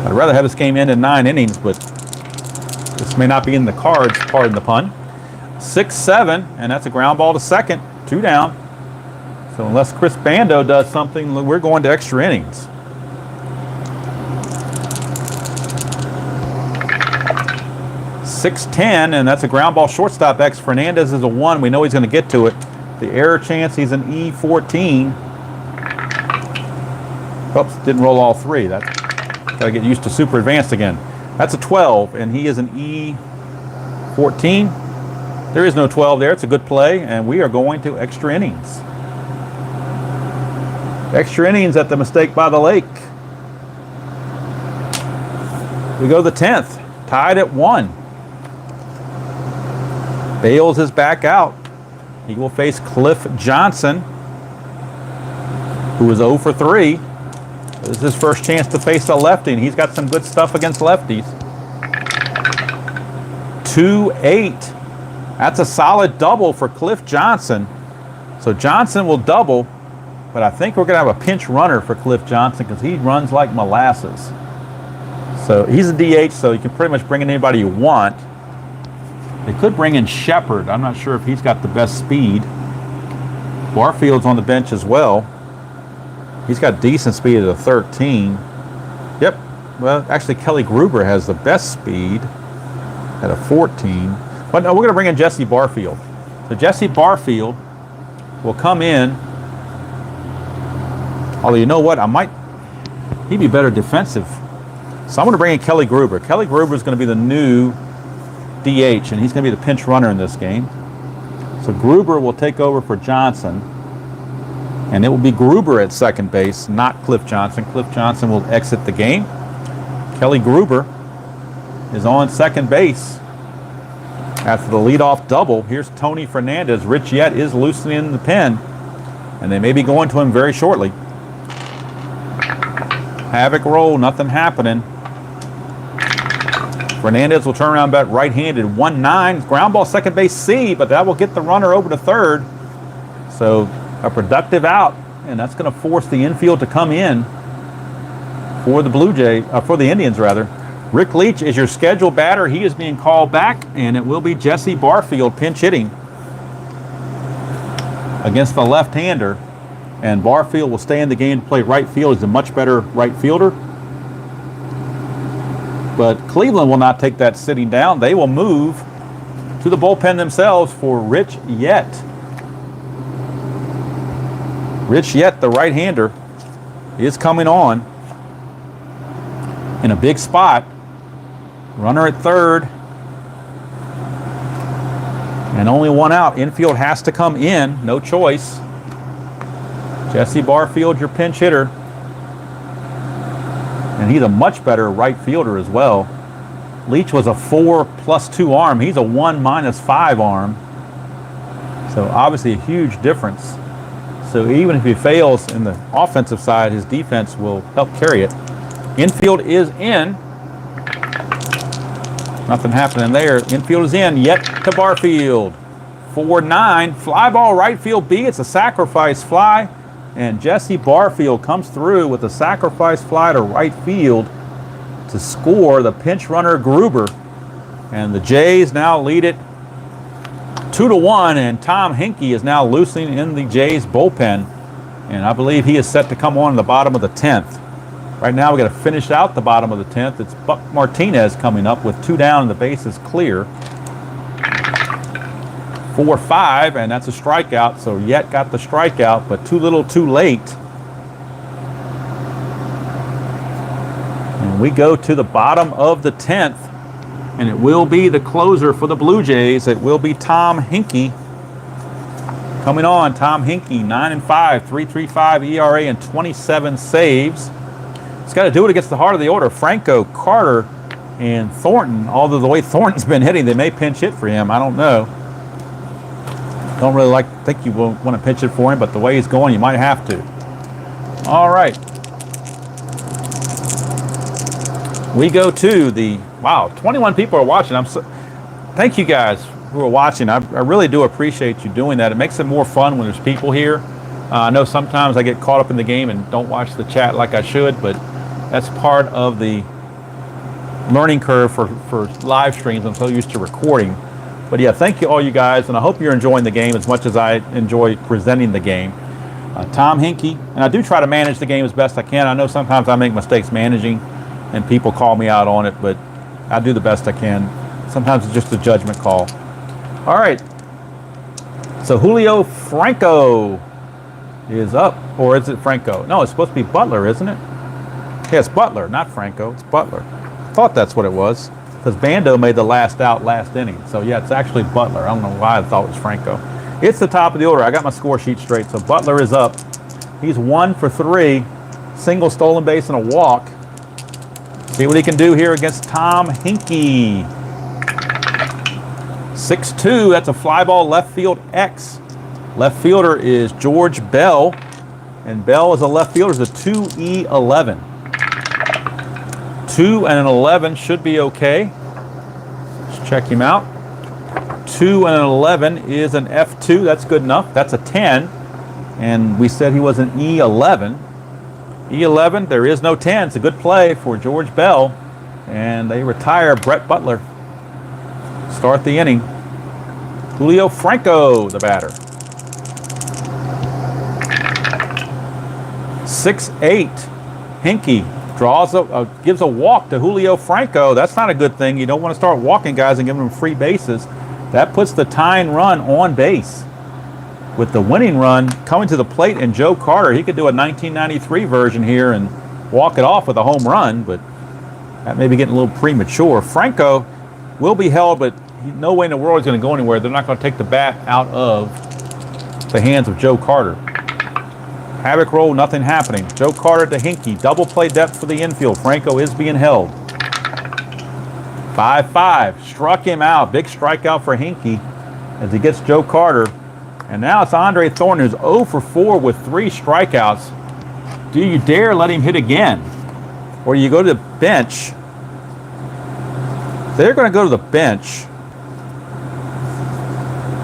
I'd rather have this game end in 9 innings, but this may not be in the cards, pardon the pun. 6-7, and that's a ground ball to second. 2 down. So unless Chris Bando does something, we're going to extra innings. .610, and that's a ground ball shortstop X. Fernandez is a 1. We know he's going to get to it. The error chance, he's an E14. Oops, didn't roll all 3. That gotta get used to super advanced again. That's a 12, and he is an E14. There is no 12 there. It's a good play, and we are going to extra innings. Extra innings at the mistake by the lake. We go to the 10th, tied at 1. Bales is back out. He will face Cliff Johnson, who is 0 for 3. This is his first chance to face a lefty, and he's got some good stuff against lefties. 2-8. That's a solid double for Cliff Johnson. So Johnson will double, but I think we're going to have a pinch runner for Cliff Johnson because he runs like molasses. So he's a DH, so you can pretty much bring in anybody you want. They could bring in Shepard. I'm not sure if he's got the best speed. Barfield's on the bench as well. He's got decent speed at a 13. Yep. Well, actually, Kelly Gruber has the best speed at a 14. But no, we're going to bring in Jesse Barfield. So Jesse Barfield will come in. Although, you know what? He'd be better defensive. So I'm going to bring in Kelly Gruber. Kelly Gruber is going to be the new DH, and he's going to be the pinch runner in this game. So Gruber will take over for Johnson, and it will be Gruber at second base, not Cliff Johnson. Cliff Johnson will exit the game. Kelly Gruber is on second base after the leadoff double. Here's Tony Fernandez. Rich Yett is loosening the pen, and they may be going to him very shortly. Havoc roll, nothing happening. Fernandez will turn around bat right-handed. 1-9, ground ball second base C, but that will get the runner over to third. So a productive out, and that's going to force the infield to come in for the for the Indians rather. Rick Leach is your scheduled batter. He is being called back, and it will be Jesse Barfield pinch hitting against the left-hander. And Barfield will stay in the game to play right field. He's a much better right fielder. But Cleveland will not take that sitting down. They will move to the bullpen themselves for Rich Yett. Rich Yett, the right-hander, is coming on in a big spot. Runner at third. And only 1 out. Infield has to come in. No choice. Jesse Barfield, your pinch hitter. And he's a much better right fielder as well. Leach was a 4+2 arm. He's a 1-5 arm. So obviously a huge difference. So even if he fails in the offensive side, his defense will help carry it. Infield is in. Nothing happening there. Infield is in, yet to Barfield. 4-9, fly ball right field B. It's a sacrifice fly, and Jesse Barfield comes through with a sacrifice fly to right field to score the pinch runner Gruber. And the Jays now lead it 2-1, and Tom Hinkie is now loosing in the Jays bullpen. And I believe he is set to come on in the bottom of the 10th. Right now we got to finish out the bottom of the 10th. It's Buck Martinez coming up with 2 down and the base is clear. 4-5, and that's a strikeout. So Yet got the strikeout, but too little too late. And we go to the bottom of the 10th, and it will be the closer for the Blue Jays. It will be Tom Hinkie coming on. Tom Hinkie, 9-5, 3.35 ERA and 27 saves. He's got to do it against the heart of the order. Franco, Carter, and Thornton. Although the way Thornton's been hitting, they may pinch hit for him. I don't know. Don't really think you will want to pinch it for him, but the way he's going, you might have to. All right. We go to the, wow, 21 people are watching. Thank you guys who are watching. I really do appreciate you doing that. It makes it more fun when there's people here. I know sometimes I get caught up in the game and don't watch the chat like I should, but that's part of the learning curve for live streams. I'm so used to recording. But yeah, thank you all you guys, and I hope you're enjoying the game as much as I enjoy presenting the game. Tom Hinkie, and I do try to manage the game as best I can. I know sometimes I make mistakes managing, and people call me out on it, but I do the best I can. Sometimes it's just a judgment call. All right. So Julio Franco is up, or is it Franco? No, it's supposed to be Butler, isn't it? Yeah, it's Butler, not Franco. It's Butler. I thought that's what it was, because Bando made the last out last inning. So yeah, it's actually Butler. I don't know why I thought it was Franco. It's the top of the order. I got my score sheet straight. So Butler is up. He's 1 for 3, single, stolen base, and a walk. See what he can do here against Tom Hinkie. 6-2. That's a fly ball left field X. Left fielder is George Bell, and Bell is a left fielder. It's a 2E11. 2 and an 11 should be okay. Let's check him out. 2 and an 11 is an F2. That's good enough. That's a 10. And we said he was an E11. E11, there is no 10. It's a good play for George Bell. And they retire Brett Butler. Start the inning. Julio Franco, the batter. 6-8. Hinkie draws gives a walk to Julio Franco. That's not a good thing. You don't want to start walking guys and giving them free bases. That puts the tying run on base. With the winning run coming to the plate, and Joe Carter, he could do a 1993 version here and walk it off with a home run, but that may be getting a little premature. Franco will be held, but no way in the world he's going to go anywhere. They're not going to take the bat out of the hands of Joe Carter. Havoc roll, nothing happening. Joe Carter to Hinkie. Double play depth for the infield. Franco is being held. 5-5. Struck him out. Big strikeout for Hinkie as he gets Joe Carter. And now it's Andre Thornton, who's 0 for 4 with 3 strikeouts. Do you dare let him hit again? Or you go to the bench. They're going to go to the bench.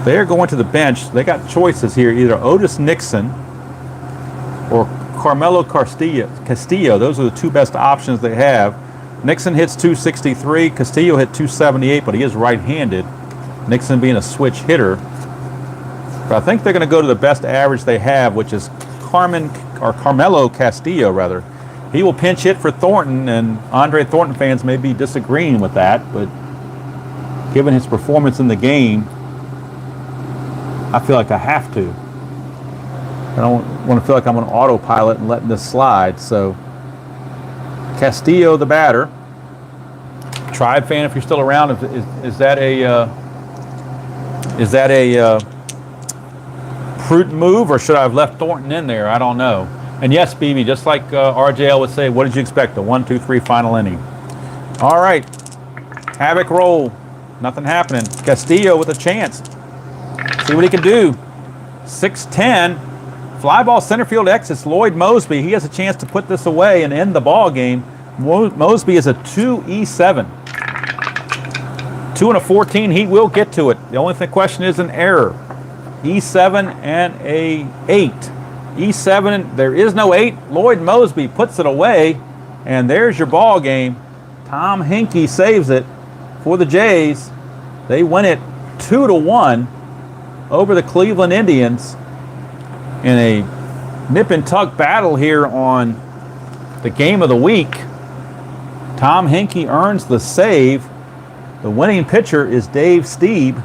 They're going to the bench. They got choices here. Either Otis Nixon or Carmelo Castillo. Those are the 2 best options they have. Nixon hits 263. Castillo hit 278, but he is right-handed. Nixon being a switch hitter. But I think they're going to go to the best average they have, which is Carmelo Castillo, rather. He will pinch hit for Thornton, and Andre Thornton fans may be disagreeing with that, but given his performance in the game, I feel like I have to. I don't want to feel like I'm on autopilot and letting this slide. So Castillo, the batter. Tribe fan, if you're still around, is that a prudent move, or should I have left Thornton in there? I don't know. And yes, BB, just like RJL would say, what did you expect? The 1-2-3 final inning. All right. Havoc roll. Nothing happening. Castillo with a chance. See what he can do. 6-10. Fly ball center field exits Lloyd Mosby. He has a chance to put this away and end the ball game. Mosby is a 2E7. 2 and a 14, he will get to it. The only question is an error. E7 and a 8. E7, there is no 8. Lloyd Mosby puts it away, and there's your ball game. Tom Hinkie saves it for the Jays. They win it 2-1 over the Cleveland Indians in a nip and tuck battle here on the game of the week. Tom Hinkie earns the save. The winning pitcher is Dave Stieb.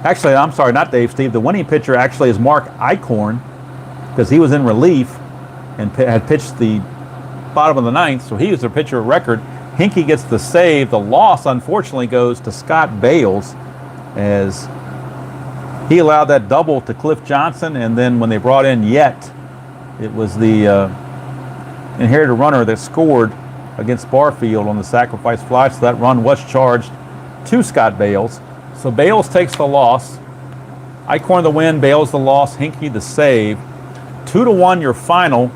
Actually, I'm sorry, not Dave Stieb. The winning pitcher actually is Mark Eichhorn, because he was in relief and had pitched the bottom of the ninth, so he was the pitcher of record. Hinkie gets the save. The loss, unfortunately, goes to Scott Bales, as he allowed that double to Cliff Johnson, and then when they brought in Yet, it was the inherited runner that scored against Barfield on the sacrifice fly, so that run was charged to Scott Bales. So Bales takes the loss. Eichhorn the win, Bales the loss, Hinkie the save. 2-1 your final.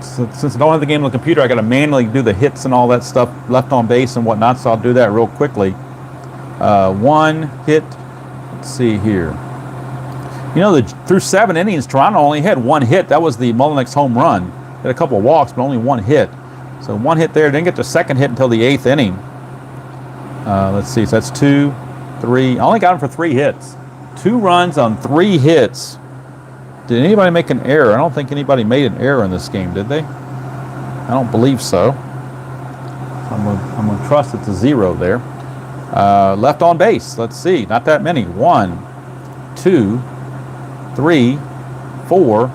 Since I don't have the game on the computer, I got to manually do the hits and all that stuff, left on base and whatnot, so I'll do that real quickly. One hit. Let's see here. You know, through 7 innings, Toronto only had 1 hit. That was the Mullinex home run. Had a couple of walks, but only 1 hit. So 1 hit there. Didn't get the second hit until the 8th inning. Let's see. So that's 2, 3. I only got him for 3 hits. 2 runs on 3 hits. Did anybody make an error? I don't think anybody made an error in this game, did they? I don't believe so. I'm going to trust it's a 0 there. Left on base. Let's see. Not that many. 1, 2, 3, 4.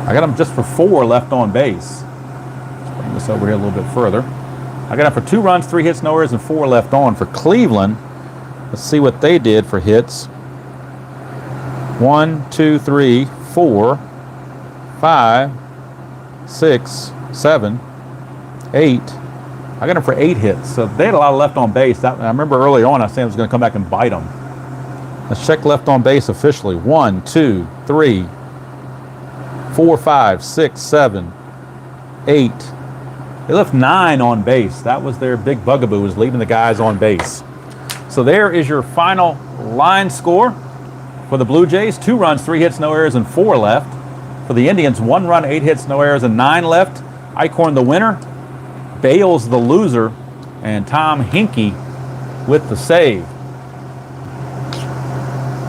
I got him just for 4 left on base. Let's bring this over here a little bit further. I got him for 2 runs, 3 hits, no errors, and 4 left on. For Cleveland, let's see what they did for hits. 1, 2, 3, 4, 5, 6, 7, 8. I got him for 8 hits. So they had a lot of left on base. I remember earlier on I said I was going to come back and bite them. Let's check left on base officially. 1, 2, 3, 4, 5, 6, 7, 8. They left 9 on base. That was their big bugaboo, was leaving the guys on base. So there is your final line score for the Blue Jays. 2 runs, 3 hits, no errors, and 4 left. For the Indians, 1 run, 8 hits, no errors, and 9 left. Eichhorn the winner, Bales the loser, and Tom Hinkie with the save.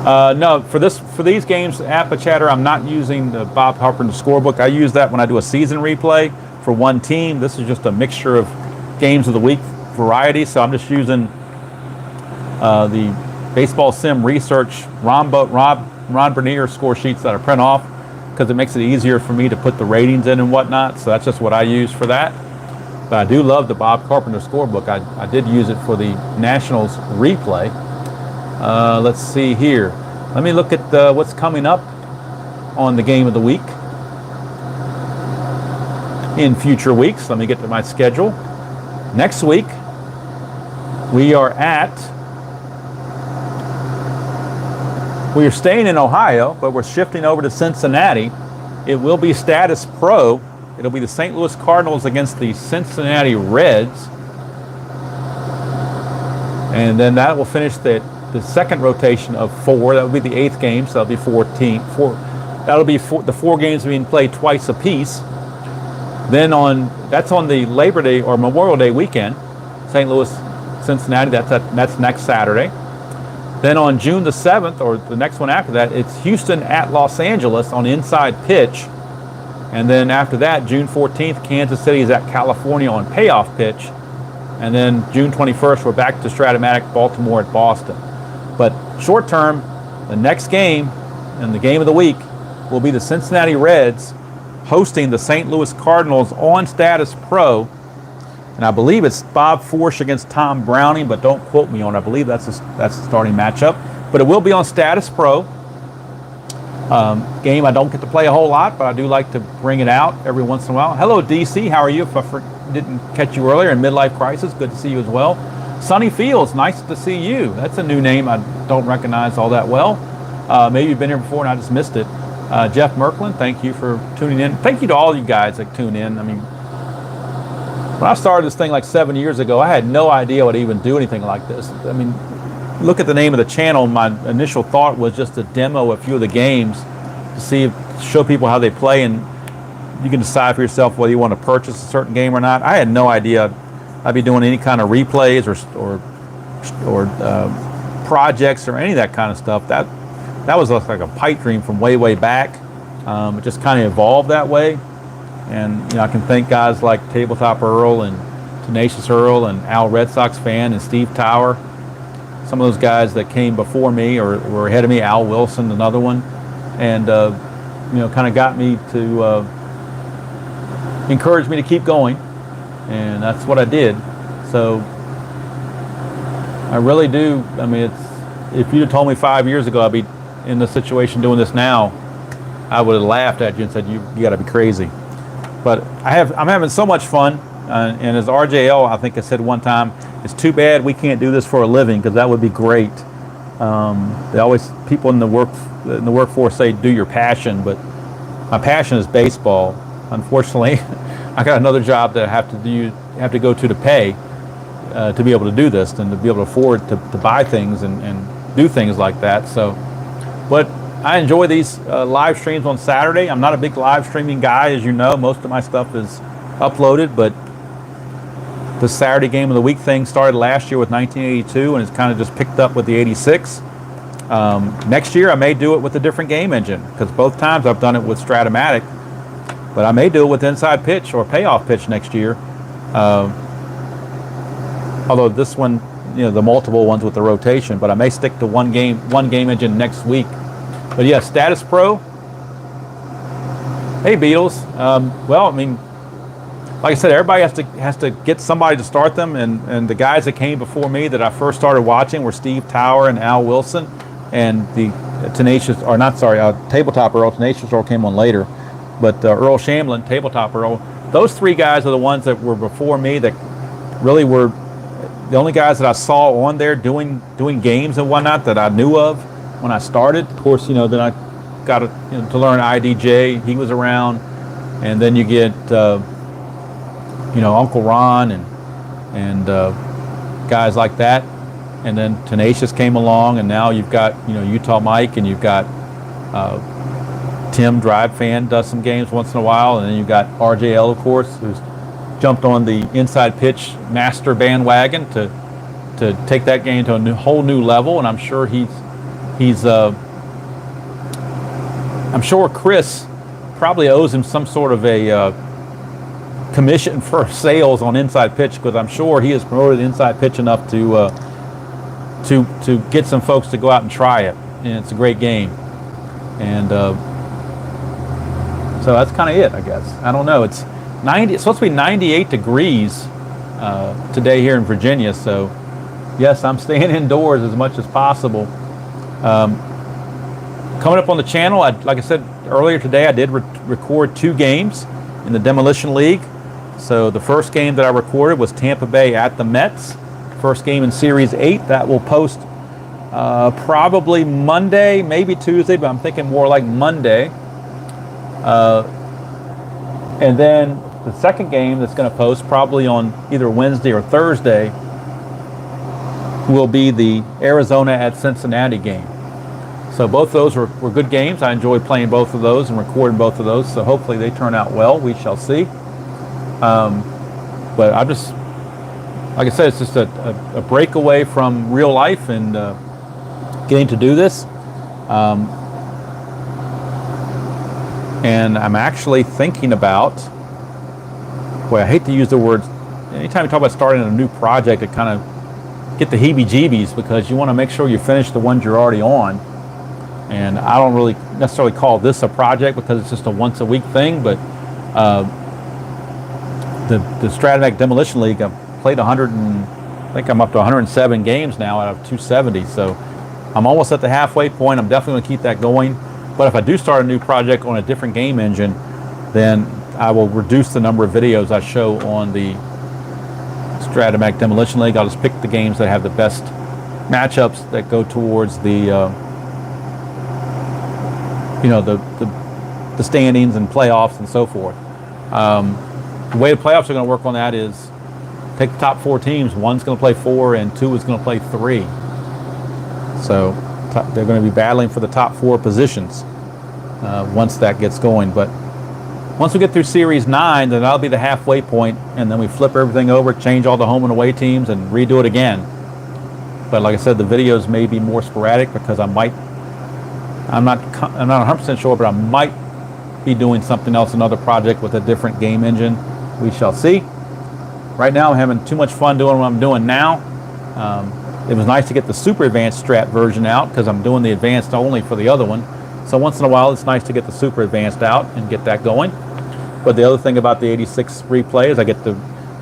No, for these games, Appa Chatter, I'm not using the Bob Carpenter scorebook. I use that when I do a season replay for one team. This is just a mixture of games of the week variety, so I'm just using the Baseball Sim Research Ron Bernier score sheets that I print off, because it makes it easier for me to put the ratings in and whatnot. So that's just what I use for that. But I do love the Bob Carpenter scorebook. I did use it for the Nationals replay. Let's see here. Let me look at what's coming up on the game of the week in future weeks. Let me get to my schedule. Next week, we are staying in Ohio, but we're shifting over to Cincinnati. It will be Status Pro. It'll be the St. Louis Cardinals against the Cincinnati Reds. And then that will finish the second rotation of 4. That will be the 8th game, so that'll be 14. That'll be the 4 games being played twice apiece. Then that's on the Labor Day or Memorial Day weekend. St. Louis, Cincinnati, that's next Saturday. Then on June the 7th, or the next one after that, it's Houston at Los Angeles on inside pitch. And then after that, June 14th, Kansas City is at California on payoff pitch. And then June 21st, we're back to Stratomatic, Baltimore at Boston. But short term, the next game and the game of the week will be the Cincinnati Reds hosting the St. Louis Cardinals on Status Pro. And I believe it's Bob Forsch against Tom Browning, but don't quote me on it. I believe that's the starting matchup. But it will be on Status Pro. Game I don't get to play a whole lot, but I do like to bring it out every once in a while. Hello, DC. How are you? If I didn't catch you earlier in Midlife Crisis, good to see you as well. Sunny Fields, nice to see you. That's a new name I don't recognize all that well. Maybe you've been here before and I just missed it. Jeff Merklin, thank you for tuning in. Thank you to all you guys that tune in. I mean, when I started this thing like 7 years ago, I had no idea I'd even do anything like this. I mean, look at the name of the channel. My initial thought was just to demo a few of the games to show people how they play, and you can decide for yourself whether you want to purchase a certain game or not. I had no idea I'd be doing any kind of replays or projects or any of that kind of stuff. That was like a pipe dream from way back. It just kind of evolved that way. And I can thank guys like Tabletop Earl and Tenacious Earl and Al Red Sox Fan and Steve Tower. Some of those guys that came before me or were ahead of me, Al Wilson, another one, and kind of got me to encourage me to keep going, and that's what I did. So I really do. I mean, if you'd have told me 5 years ago I'd be in the situation doing this now, I would have laughed at you and said, you got to be crazy. But I'm having so much fun, and as RJL, I think I said one time, it's too bad we can't do this for a living, because that would be great. People in the workforce say do your passion, but my passion is baseball. Unfortunately, I got another job that I have to go to pay to be able to do this and to be able to afford to buy things and do things like that. So, but I enjoy these live streams on Saturday. I'm not a big live streaming guy, as you know. Most of my stuff is uploaded, but the Saturday game of the week thing started last year with 1982, and it's kind of just picked up with the 86. Next year I may do it with a different game engine, because both times I've done it with Stratomatic, but I may do it with Inside Pitch or Payoff Pitch next year. Although this one, the multiple ones with the rotation, but I may stick to one game engine next week. But yeah, Status Pro. Hey Beatles. Well, I mean, like I said, everybody has to get somebody to start them, and the guys that came before me that I first started watching were Steve Tower and Al Wilson, and the Tabletop Earl. Tenacious Earl came on later, but Earl Shamlin, Tabletop Earl. Those three guys are the ones that were before me that really were the only guys that I saw on there doing games and whatnot that I knew of when I started. Of course, then I got to learn IDJ. He was around, and then you get Uncle Ron and guys like that, and then Tenacious came along, and now you've got Utah Mike, and you've got Tim Drive Fan does some games once in a while, and then you've got RJL, of course, who's jumped on the Inside Pitch master bandwagon to take that game to a whole new level, and I'm sure I'm sure Chris probably owes him some sort of a commission for sales on Inside Pitch, because I'm sure he has promoted Inside Pitch enough to get some folks to go out and try it, and it's a great game. And so that's kind of it, I guess. I don't know. It's supposed to be 98 degrees today here in Virginia, so yes, I'm staying indoors as much as possible. Coming up on the channel, like I said earlier today, I did record 2 games in the Demolition League. So the first game that I recorded was Tampa Bay at the Mets. First game in Series 8. That will post probably Monday, maybe Tuesday, but I'm thinking more like Monday. And then the second game that's going to post probably on either Wednesday or Thursday will be the Arizona at Cincinnati game. So both those were good games. I enjoyed playing both of those and recording both of those. So hopefully they turn out well. We shall see. But I just, like I said, it's just a break away from real life and getting to do this. And I'm actually thinking about, boy, I hate to use the word, anytime you talk about starting a new project, it kind of get the heebie-jeebies, because you want to make sure you finish the ones you're already on. And I don't really necessarily call this a project because it's just a once-a-week thing, but the Stratomatic Demolition League, I've played I think I'm up to 107 games now out of 270, so I'm almost at the halfway point. I'm definitely going to keep that going. But if I do start a new project on a different game engine, then I will reduce the number of videos I show on the Stratomatic Demolition League. I'll just pick the games that have the best matchups that go towards the the standings and playoffs and so forth. the way the playoffs are going to work on that is take the top 4 teams. One's going to play 4 and 2 is going to play 3. So they're going to be battling for the top 4 positions once that gets going. But once we get through Series 9, then that'll be the halfway point, and then we flip everything over, change all the home and away teams, and redo it again. But like I said, the videos may be more sporadic because I'm not 100% sure, but I might be doing something else, another project with a different game engine. We shall see. Right now I'm having too much fun doing what I'm doing now. It was nice to get the super advanced Strat version out because I'm doing the advanced only for the other one. So once in a while it's nice to get the super advanced out and get that going. But the other thing about the 86 replay is I get to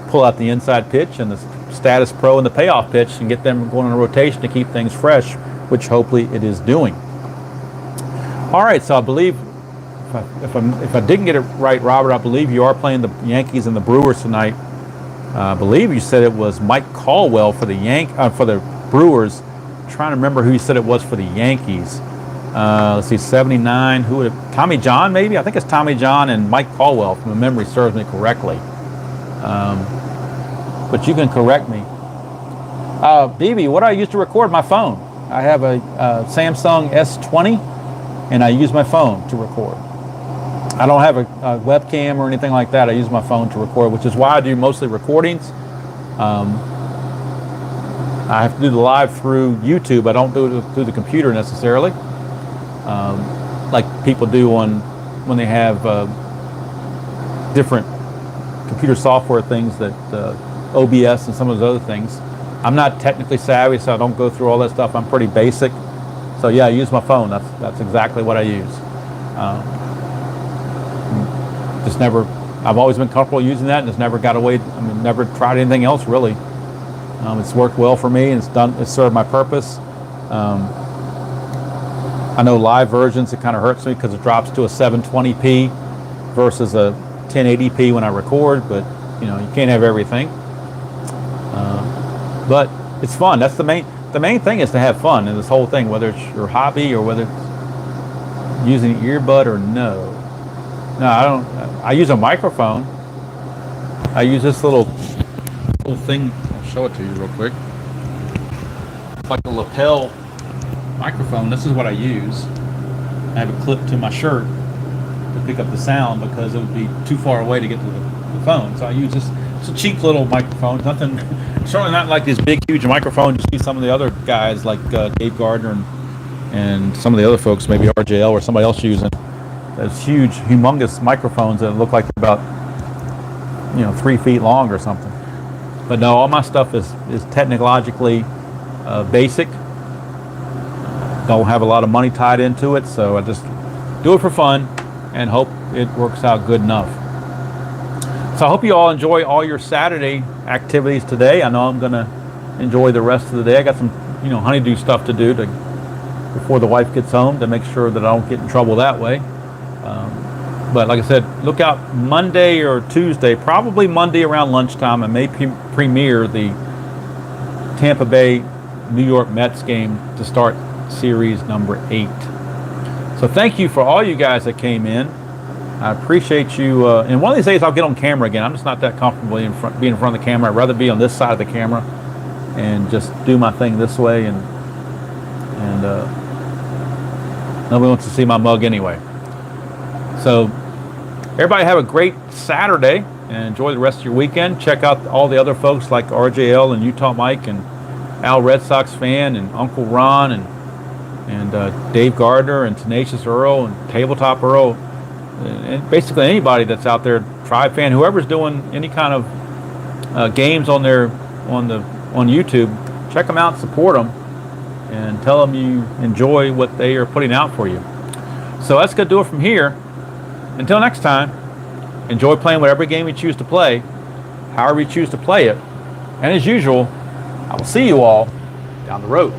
pull out the inside pitch and the status pro and the payoff pitch and get them going in a rotation to keep things fresh, which hopefully it is doing. All right, so I believe if I didn't get it right, Robert, I believe you are playing the Yankees and the Brewers tonight. I believe you said it was Mike Caldwell for the Brewers. I'm trying to remember who you said it was for the Yankees. Let's see, 79. Who would it? Tommy John, maybe? I think it's Tommy John and Mike Caldwell, if my memory serves me correctly. But you can correct me. BB, what do I use to record my phone? I have a Samsung S20, and I use my phone to record. I don't have a webcam or anything like that. I use my phone to record, which is why I do mostly recordings. I have to do the live through YouTube. I don't do it through the computer necessarily, like people do when they have different computer software things that OBS and some of those other things. I'm not technically savvy, so I don't go through all that stuff. I'm pretty basic. So yeah, I use my phone. That's exactly what I use. I've always been comfortable using that, and it's never got away. I mean, never tried anything else really. It's worked well for me, and it's served my purpose. I know live versions, it kind of hurts me because it drops to a 720p versus a 1080p when I record, but you can't have everything. But it's fun. That's the main thing, is to have fun in this whole thing, whether it's your hobby or whether it's using an earbud or no. No, I don't. I use a microphone. I use this little thing. I'll show it to you real quick. It's like a lapel microphone. This is what I use. I have a clip to my shirt to pick up the sound because it would be too far away to get to the phone. So I use this. It's a cheap little microphone. Nothing. Certainly not like this big, huge microphone. You see some of the other guys like Dave Gardner and some of the other folks, maybe RJL or somebody else using those huge, humongous microphones that look like they're about 3 feet long or something. But no, all my stuff is technologically basic. Don't have a lot of money tied into it, so I just do it for fun and hope it works out good enough. So I hope you all enjoy all your Saturday activities today. I know I'm going to enjoy the rest of the day. I got some honeydew stuff to do before the wife gets home to make sure that I don't get in trouble that way. But like I said, look out Monday or Tuesday, probably Monday around lunchtime. I may premiere the Tampa Bay New York Mets game to start series number 8. So thank you for all you guys that came in. I appreciate you. And one of these days I'll get on camera again. I'm just not that comfortable being in front of the camera. I'd rather be on this side of the camera and just do my thing this way. And nobody wants to see my mug anyway. So everybody have a great Saturday and enjoy the rest of your weekend. Check out all the other folks like RJL and Utah Mike and Al Red Sox Fan and Uncle Ron and Dave Gardner and Tenacious Earl and Tabletop Earl and basically anybody that's out there, Tribe Fan, whoever's doing any kind of games on YouTube. Check them out, support them, and tell them you enjoy what they are putting out for you. So that's going to do it from here. Until next time, enjoy playing whatever game you choose to play, however you choose to play it. And as usual, I will see you all down the road.